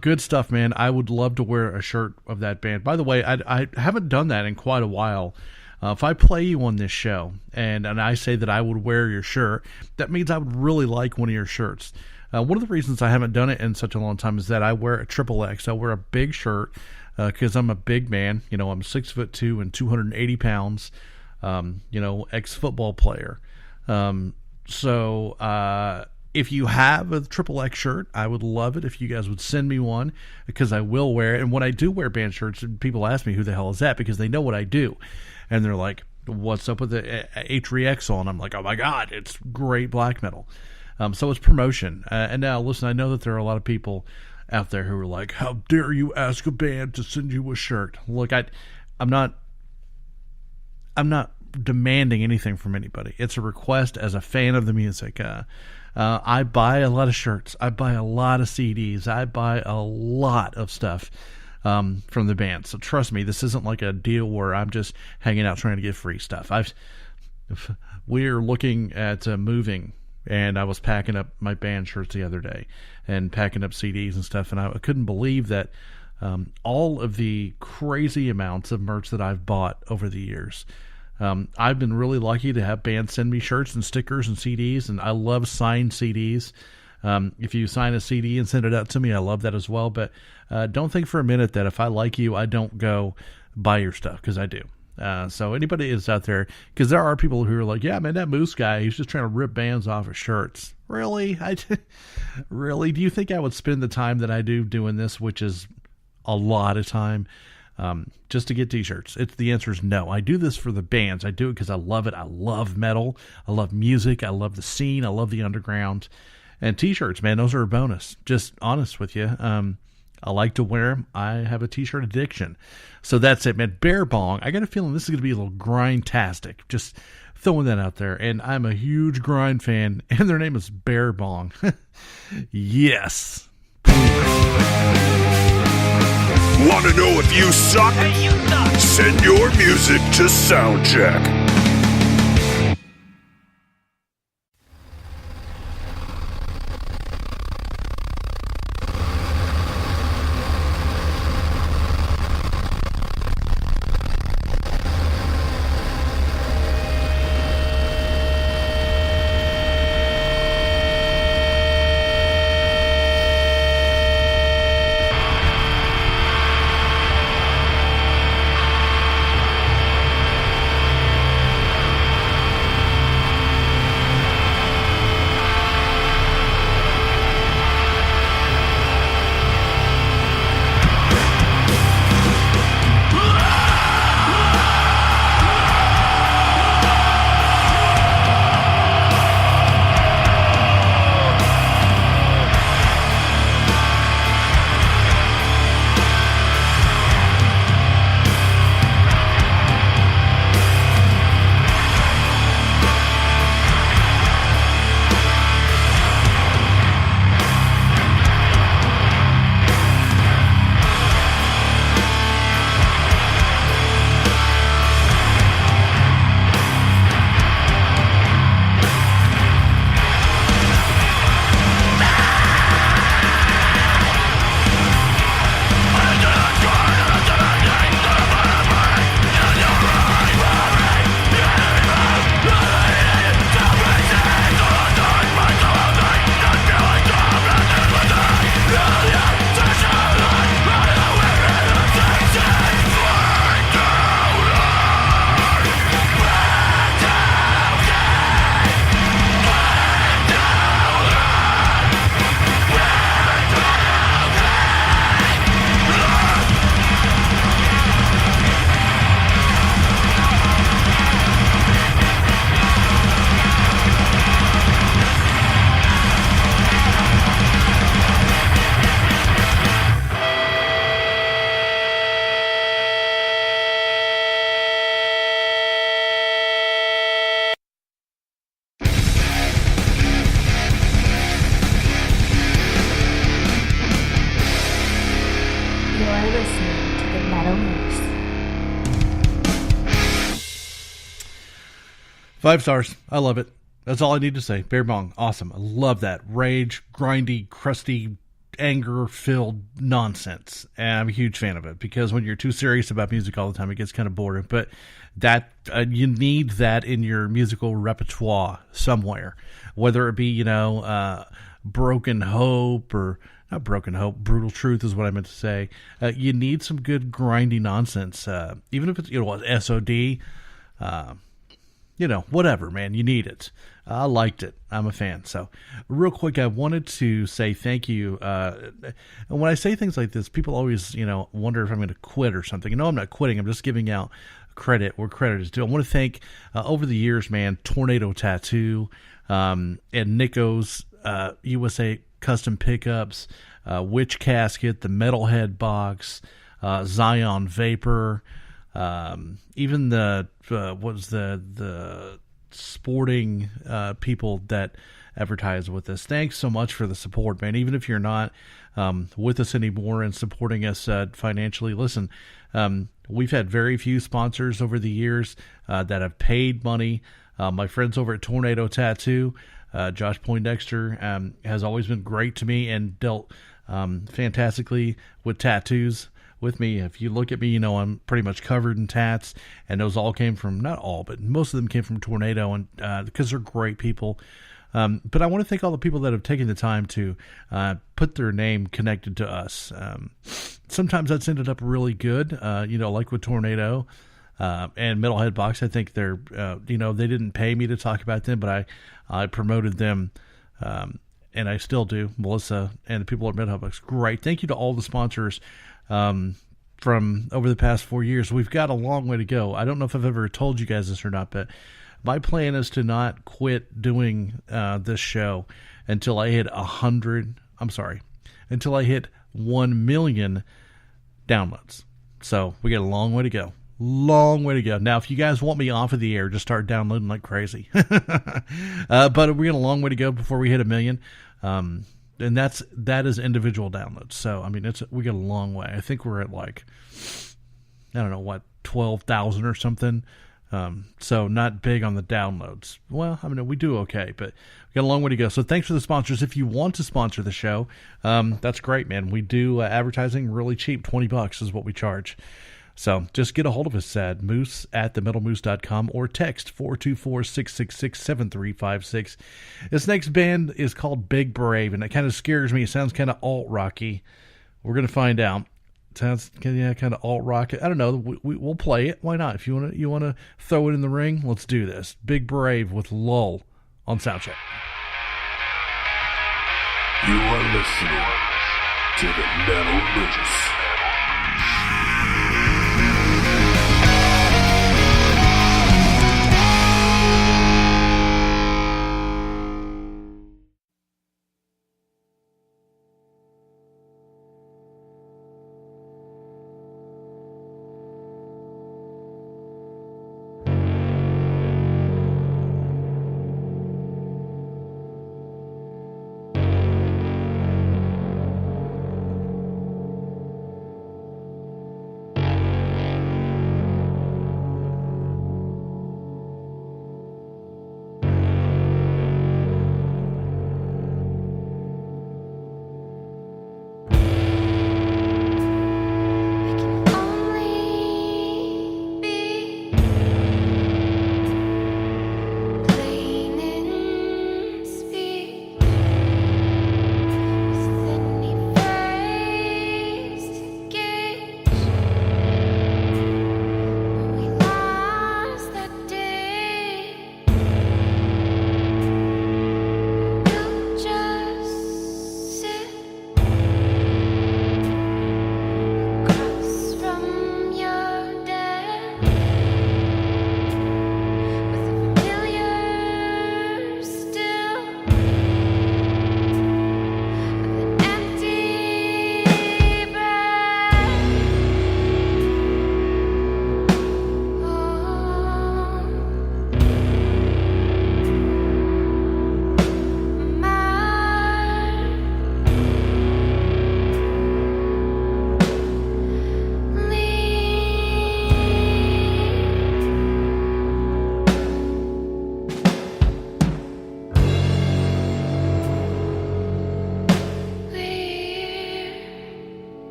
Good stuff, man. I would love to wear a shirt of that band. By the way, I haven't done that in quite a while. If I play you on this show and I say that I would wear your shirt, that means I would really like one of your shirts. One of the reasons I haven't done it in such a long time is that I wear a XXX. I wear a big shirt because I'm a big man. I'm 6'2" and 280 pounds. Ex-football player. So if you have a XXX shirt, I would love it if you guys would send me one, because I will wear it. And when I do wear band shirts, people ask me who the hell is that, because they know what I do. And they're like, what's up with the H3X on? I'm like, oh my God, it's great black metal. So it's promotion. And now listen, I know that there are a lot of people out there who are like, how dare you ask a band to send you a shirt? Look, I'm not demanding anything from anybody. It's a request as a fan of the music. I buy a lot of shirts. I buy a lot of CDs. I buy a lot of stuff from the band. So trust me, this isn't like a deal where I'm just hanging out trying to get free stuff. We're looking at moving, and I was packing up my band shirts the other day and packing up CDs and stuff, and I couldn't believe that all of the crazy amounts of merch that I've bought over the years. I've been really lucky to have bands send me shirts and stickers and CDs, and I love signed CDs. If you sign a CD and send it out to me, I love that as well. But don't think for a minute that if I like you, I don't go buy your stuff, because I do. So anybody is out there, because there are people who are like, yeah, man, that Moose guy, he's just trying to rip bands off of shirts. Really? Really? Do you think I would spend the time that I do doing this, which is a lot of time, just to get t-shirts? The answer is no. I do this for the bands. I do it because I love it. I love metal. I love music. I love the scene. I love the underground. And t-shirts, man, those are a bonus. Just honest with you. I like to wear them. I have a t-shirt addiction. So that's it, man. Bear Bong. I got a feeling this is going to be a little grind-tastic. Just throwing that out there. And I'm a huge grind fan, and their name is Bear Bong. Yes. Want to know if you suck? Hey, you suck. Send your music to Soundcheck. 5 stars. I love it. That's all I need to say. Bear Bong, awesome. I love that. Rage, grindy, crusty, anger-filled nonsense. And I'm a huge fan of it because when you're too serious about music all the time, it gets kind of boring. But that you need that in your musical repertoire somewhere, whether it be, Broken Hope or not Broken Hope, Brutal Truth is what I meant to say. You need some good grindy nonsense, even if it's SOD. Whatever, man, you need it. I liked it. I'm a fan. So real quick, I wanted to say thank you. And when I say things like this, people always, wonder if I'm going to quit or something. No, I'm not quitting. I'm just giving out credit where credit is due. I want to thank, over the years, man, Tornado Tattoo, and Nico's, USA Custom Pickups, Witch Casket, the Metalhead Box, Zion Vapor, even the sporting people that advertise with us. Thanks so much for the support, man. Even if you're not with us anymore and supporting us financially, listen, we've had very few sponsors over the years that have paid money. My friends over at Tornado Tattoo, Josh Poindexter, has always been great to me and dealt fantastically with tattoos with me. If you look at me, I'm pretty much covered in tats, and those all came from, not all, but most of them came from Tornado, and because they're great people. But I want to thank all the people that have taken the time to put their name connected to us. Sometimes that's ended up really good, like with Tornado and Metalhead Box. I think they're, they didn't pay me to talk about them, but I promoted them, and I still do. Melissa and the people at Metalhead Box, great. Thank you to all the sponsors from over the past 4 years. We've got a long way to go. I don't know if I've ever told you guys this or not, but my plan is to not quit doing this show until I hit 1 million downloads. So we got a long way to go. Long way to go. Now, if you guys want me off of the air, just start downloading like crazy. But we got a long way to go before we hit 1 million. And that is individual downloads. So, we got a long way. I think we're at 12,000 or something. So not big on the downloads. Well, we do okay, but we got a long way to go. So thanks for the sponsors. If you want to sponsor the show, that's great, man. We do advertising really cheap. $20 is what we charge. So just get a hold of us at moose@themetalmoose.com or text 424-666-7356. This next band is called Big Brave, and it kind of scares me. It sounds kind of alt-rocky. We're going to find out. It sounds kind of alt-rocky. I don't know. We'll play it. Why not? If you want to throw it in the ring, let's do this. Big Brave with Lull on Soundcheck. You are listening to the Metal Moose.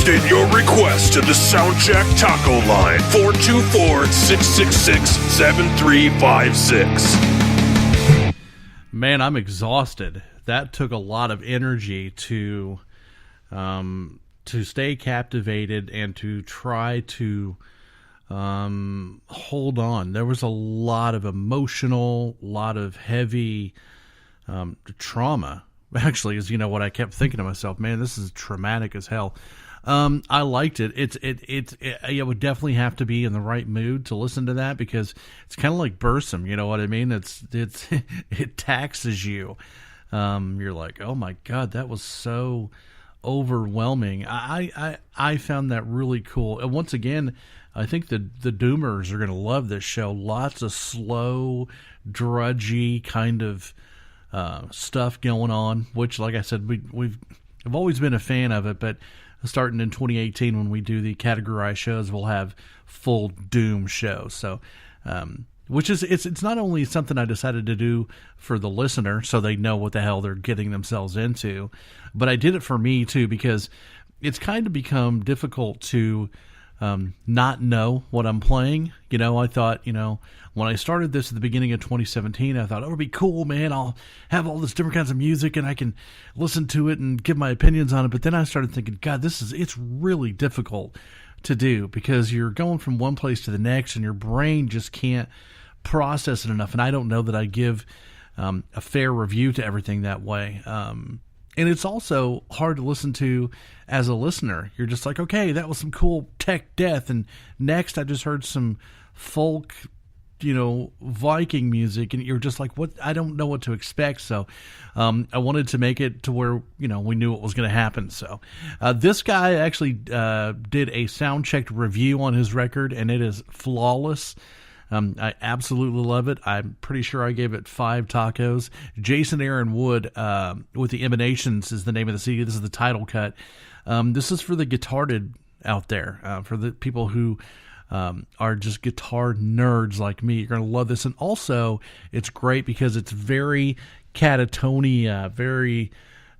Text in your request to the Soundcheck Taco Line, 424-666-7356. Man, I'm exhausted. That took a lot of energy to stay captivated and to try to hold on. There was a lot of emotional, lot of heavy trauma. Actually, is what I kept thinking to myself. Man, this is traumatic as hell. I liked it. It would definitely have to be in the right mood to listen to that, because it's kind of like Bursum. You know what I mean? It taxes you. You're like, oh my God, that was so overwhelming. I found that really cool. And once again, I think the Doomers are going to love this show. Lots of slow, drudgy kind of stuff going on, which, like I said, I've always been a fan of it, but starting in 2018 when we do the categorized shows, we'll have full Doom shows. So, which is, it's not only something I decided to do for the listener so they know what the hell they're getting themselves into, but I did it for me too, because it's kind of become difficult to not know what I'm playing. I thought, when I started this at the beginning of 2017, I thought, oh, it'll be cool, man. I'll have all this different kinds of music and I can listen to it and give my opinions on it. But then I started thinking, God, it's really difficult to do, because you're going from one place to the next and your brain just can't process it enough. And I don't know that I give a fair review to everything that way. And it's also hard to listen to as a listener. You're just like, okay, that was some cool tech death. And next I just heard some folk, Viking music. And you're just like, what? I don't know what to expect. So I wanted to make it to where, we knew what was going to happen. So this guy actually did a sound-checked review on his record, and it is flawless. I absolutely love it. I'm pretty sure I gave it 5 tacos. Jason Aaron Wood with the Emanations is the name of the CD. This is the title cut. This is for the guitarded out there, for the people who are just guitar nerds like me. You're going to love this. And also, it's great because it's very Catatonia, very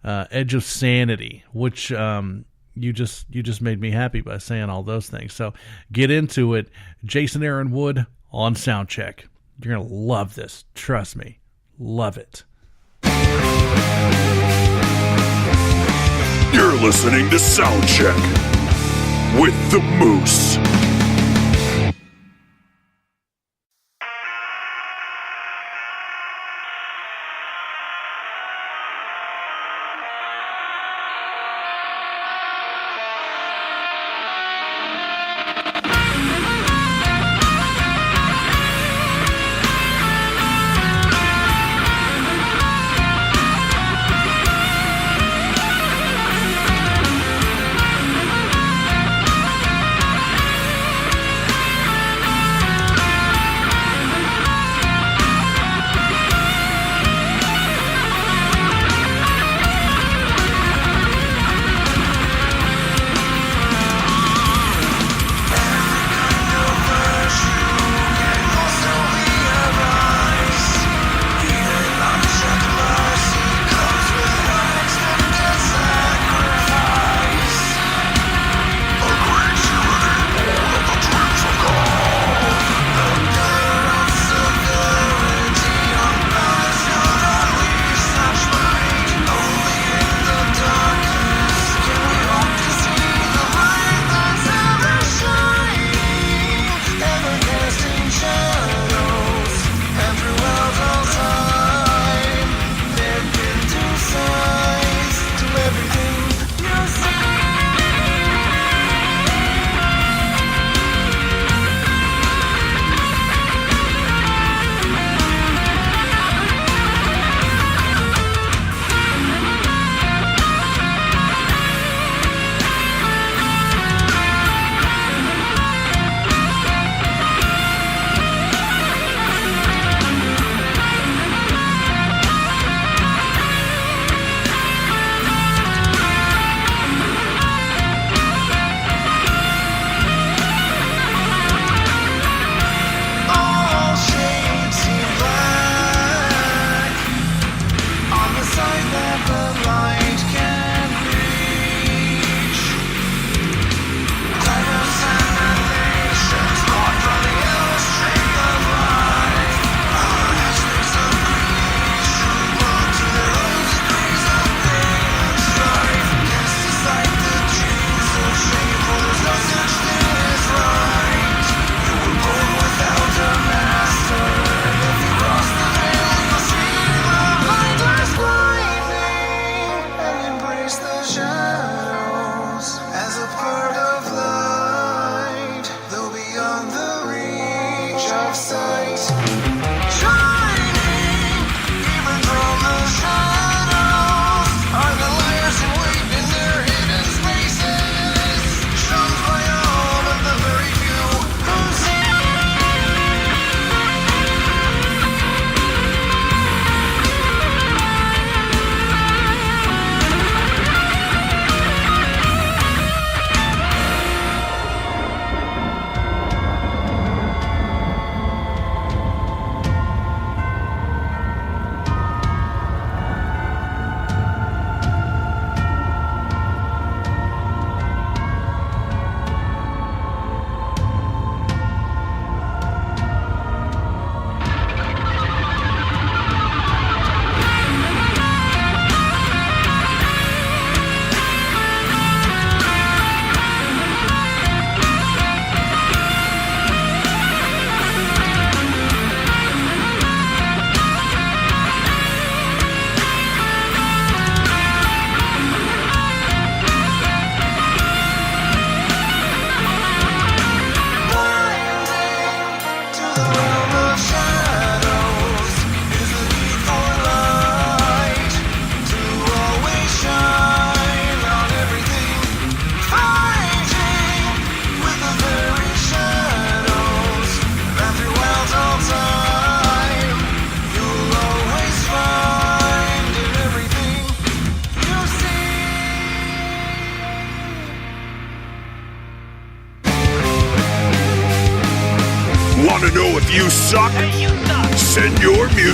Edge of Sanity, which you just made me happy by saying all those things. So get into it. Jason Aaron Wood on Soundcheck. You're going to love this. Trust me. Love it. You're listening to Soundcheck with the Moose.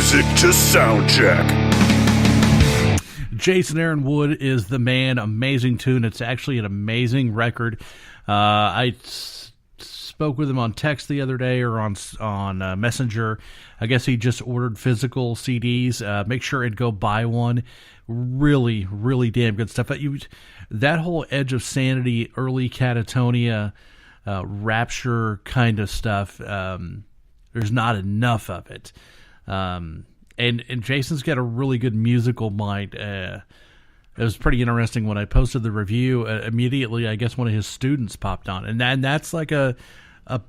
music to Soundcheck. Jason Aaron Wood is the man. Amazing tune. It's actually an amazing record. I spoke with him on text the other day or on Messenger. I guess he just ordered physical CDs. Make sure and go buy one. Really, really damn good stuff. That whole Edge of Sanity, early Catatonia, Rapture kind of stuff, there's not enough of it. And Jason's got a really good musical mind. It was pretty interesting when I posted the review. Immediately, I guess one of his students popped on, and that's like a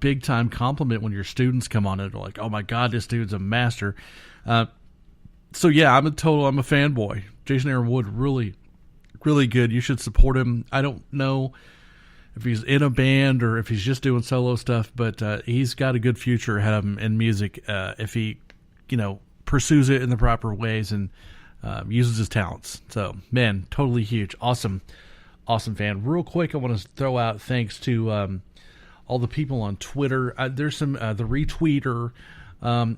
big time compliment when your students come on and are like, "Oh my God, this dude's a master." So yeah, I'm a fanboy. Jason Aaron Wood, really, really good. You should support him. I don't know if he's in a band or if he's just doing solo stuff, but he's got a good future ahead of him in music if he, pursues it in the proper ways and uses his talents. So, man, totally huge. Awesome fan. Real quick, I want to throw out thanks to all the people on Twitter. There's some, the retweeter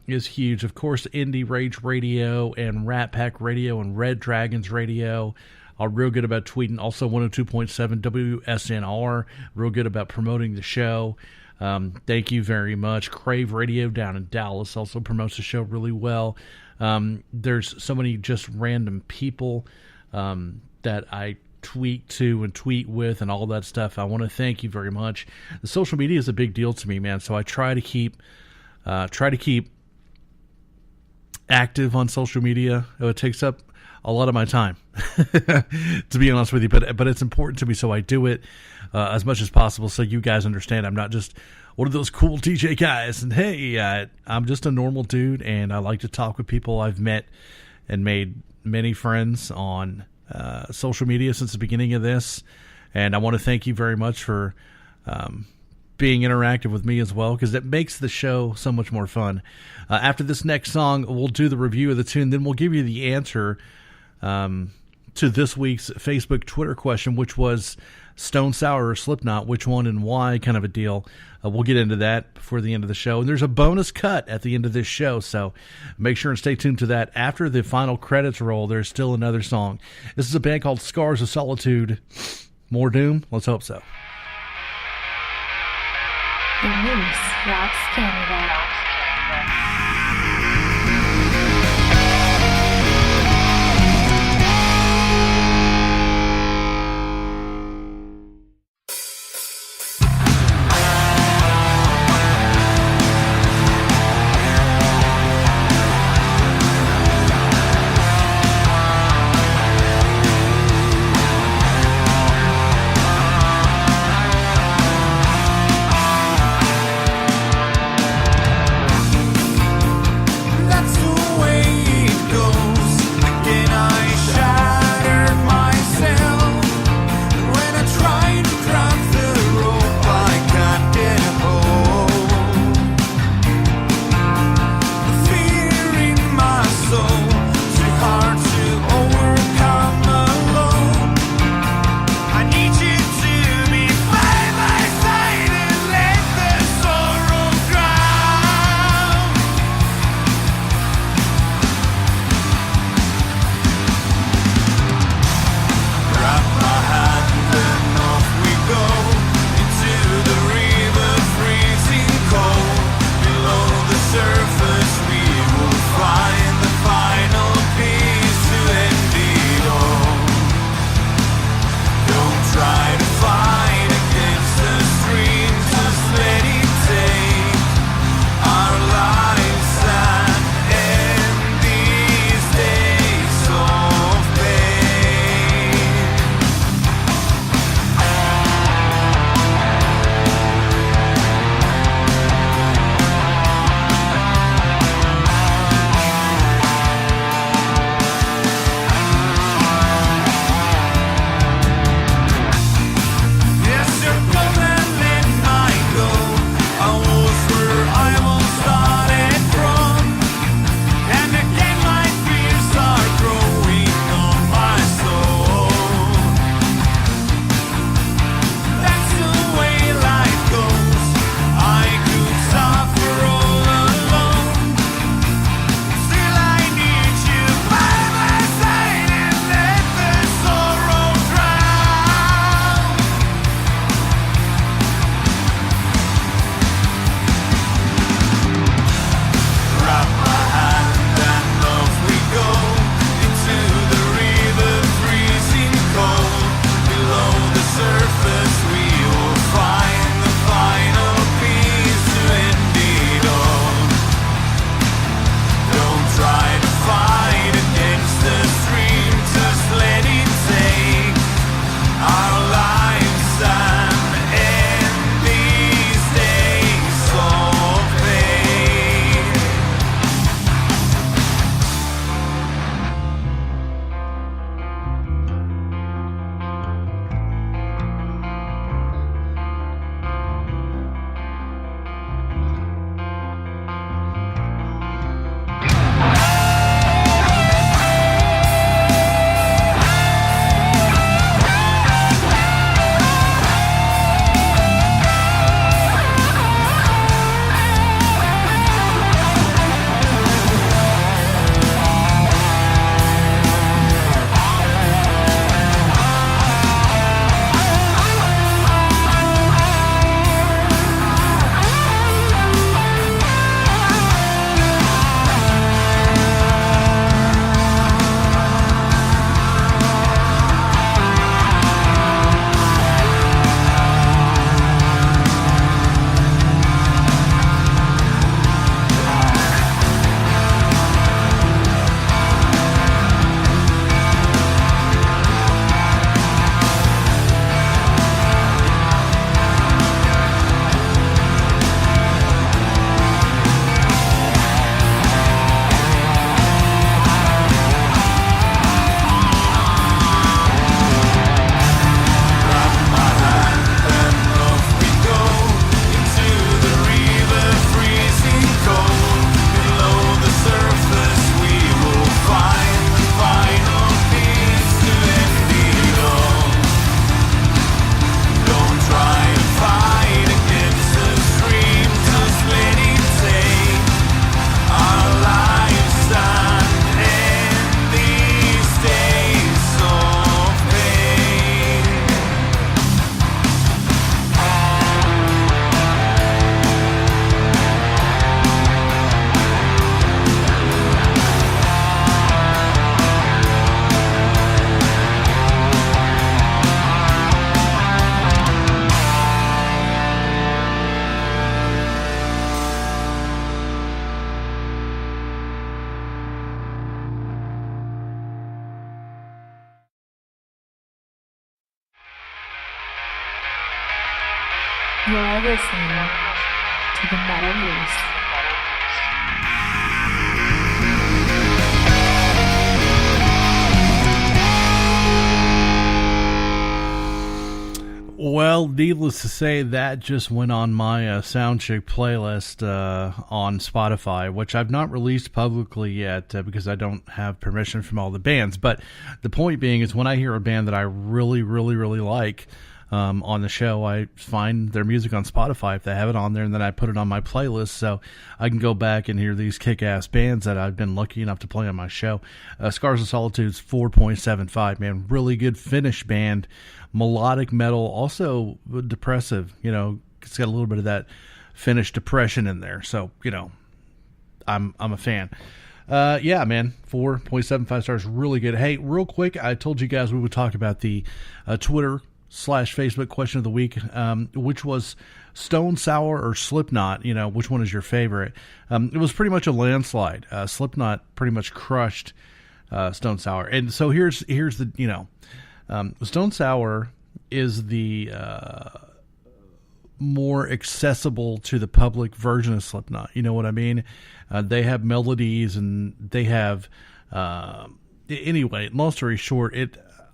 is huge. Of course, Indie Rage Radio and Rat Pack Radio and Red Dragons Radio are real good about tweeting. Also, 102.7 WSNR, real good about promoting the show. Thank you very much. Crave Radio down in Dallas also promotes the show really well. There's so many just random people that I tweet to and tweet with and all that stuff. I want to thank you very much. The social media is a big deal to me, man, so I try to keep active on social media. It takes up a lot of my time, to be honest with you, but it's important to me, so I do it as much as possible so you guys understand I'm not just one of those cool DJ guys, and hey, I'm just a normal dude, and I like to talk with people I've met and made many friends on social media since the beginning of this, and I want to thank you very much for being interactive with me as well, because it makes the show so much more fun. After this next song, we'll do the review of the tune, then we'll give you the answer to this week's Facebook Twitter question, which was Stone Sour or Slipknot, which one and why, kind of a deal. We'll get into that before the end of the show. And there's a bonus cut at the end of this show, so make sure and stay tuned to that. After the final credits roll, there's still another song. This is a band called Scars of Solitude. More doom? Let's hope so. The Moose Rocks Canada. You're listening to the Metal Moose. Well, needless to say, that just went on my Soundcheck playlist on Spotify, which I've not released publicly yet because I don't have permission from all the bands. But the point being is when I hear a band that I really, really, really like on the show, I find their music on Spotify if they have it on there, and then I put it on my playlist so I can go back and hear these kick-ass bands that I've been lucky enough to play on my show. Scars of Solitude's 4.75, man, really good Finnish band. Melodic metal, also depressive, it's got a little bit of that Finnish depression in there. So, I'm a fan. Yeah, man, 4.75 stars, really good. Hey, real quick, I told you guys we would talk about the Twitter/Facebook question of the week, which was Stone Sour or Slipknot, which one is your favorite? It was pretty much a landslide. Slipknot pretty much crushed Stone Sour. And so here's the, Stone Sour is the more accessible to the public version of Slipknot. You know what I mean? They have melodies and they have, anyway, long story short,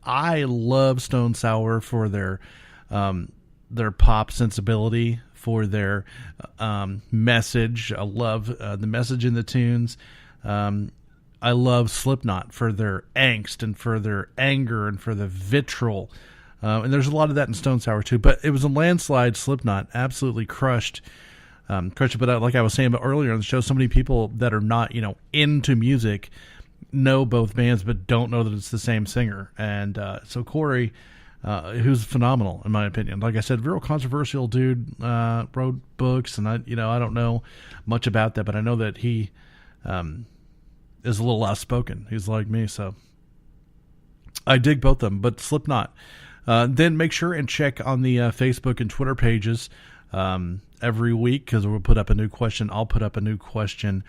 I love Stone Sour for their pop sensibility, for their message. I love the message in the tunes. I love Slipknot for their angst and for their anger and for the vitriol. And there's a lot of that in Stone Sour too. But it was a landslide. Slipknot absolutely crushed it. But like I was saying earlier on the show, so many people that are not, into music know both bands but don't know that it's the same singer. And so Corey, who's phenomenal in my opinion, like I said, real controversial dude, wrote books, and I don't know much about that, but I know that he is a little outspoken. He's like me, so I dig both of them. But Slipknot. Then make sure and check on the Facebook and Twitter pages every week, because we'll put up a new question. I'll put up a new question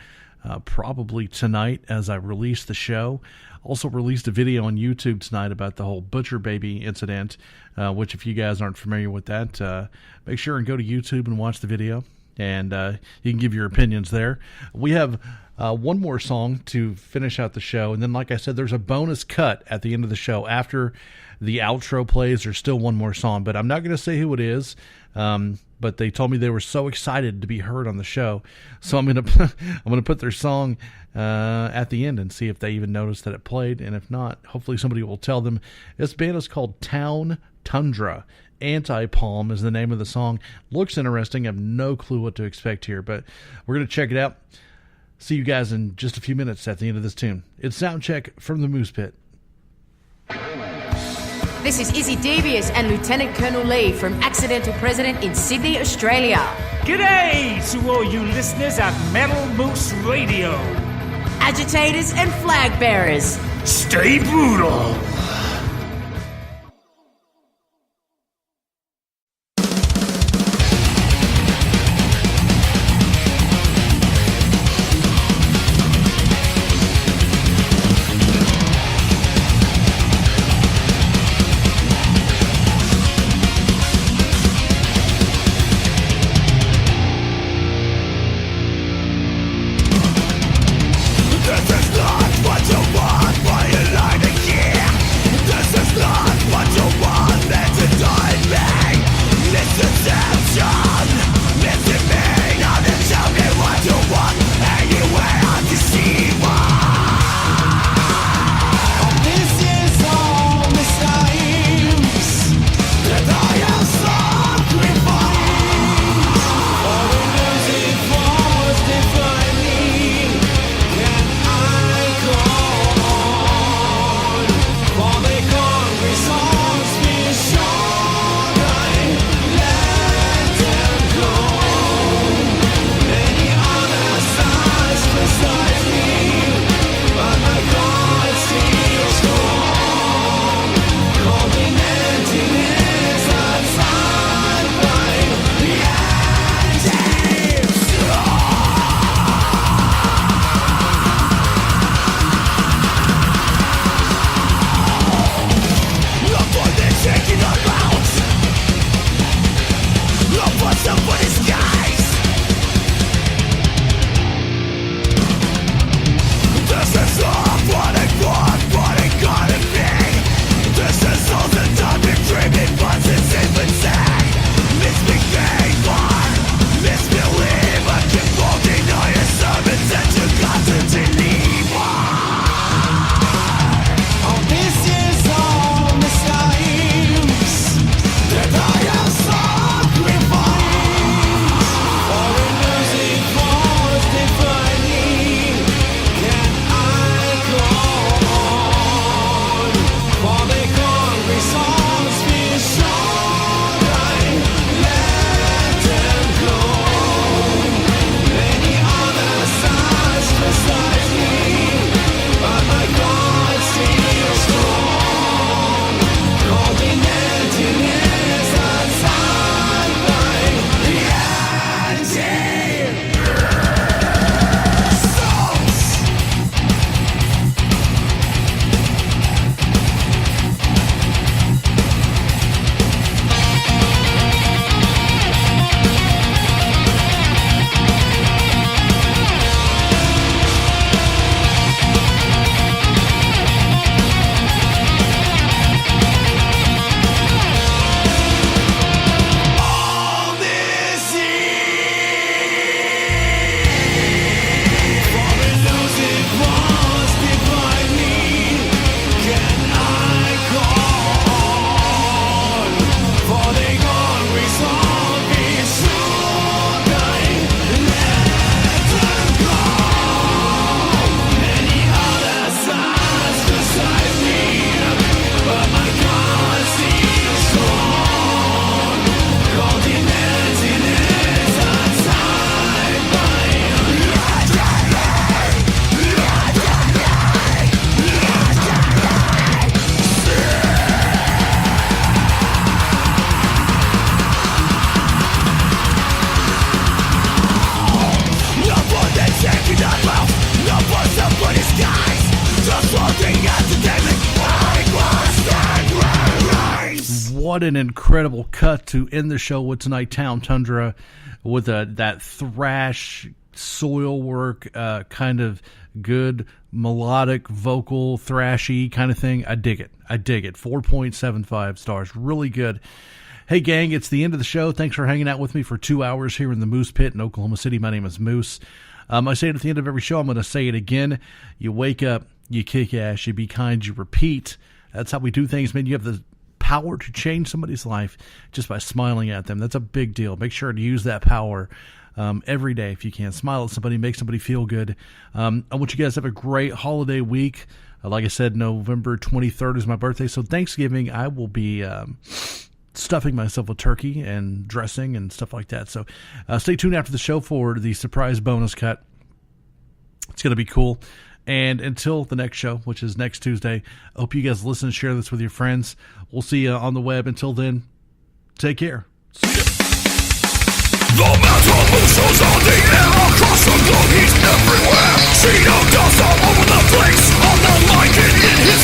probably tonight as I release the show. Also released a video on YouTube tonight about the whole Butcher Baby incident, which if you guys aren't familiar with that, make sure and go to YouTube and watch the video, and you can give your opinions there. We have one more song to finish out the show, and then like I said, there's a bonus cut at the end of the show. After the outro plays, there's still one more song, but I'm not going to say who it is, but they told me they were so excited to be heard on the show, so I'm going to put their song at the end and see if they even noticed that it played, and if not, hopefully somebody will tell them. This band is called TUNDRA. Anti-Palm is the name of the song. Looks interesting. I have no clue what to expect here, but we're going to check it out. See you guys in just a few minutes at the end of this tune. It's Soundcheck from the Moose Pit. This is Izzy Devious and Lieutenant Colonel Lee from Accidental President in Sydney, Australia. G'day to all you listeners at Metal Moose Radio. Agitators and flag bearers. Stay brutal. This is not what you want, why you lie to hear? What an incredible cut to end the show with tonight, Tundra, with that thrash soil work, kind of good melodic vocal thrashy kind of thing. I dig it. 4.75 stars. Really good. Hey gang, it's the end of the show. Thanks for hanging out with me for 2 hours here in the Moose Pit in Oklahoma City. My name is Moose. I say it at the end of every show. I'm going to say it again. You wake up, you kick ass, you be kind, you repeat. That's how we do things, man. You have the power to change somebody's life just by smiling at them. That's a big deal. Make sure to use that power every day if you can. Smile at somebody, make somebody feel good. I want you guys to have a great holiday week. Like I said, November 23rd is my birthday, so Thanksgiving I will be stuffing myself with turkey and dressing and stuff like that. So stay tuned after the show for the surprise bonus cut. It's going to be cool. And until the next show, which is next Tuesday, I hope you guys listen and share this with your friends. We'll see you on the web. Until then, take care. The metal moose is on the air across the globe, he's everywhere. Seed of dust all over the place, on the mic and in his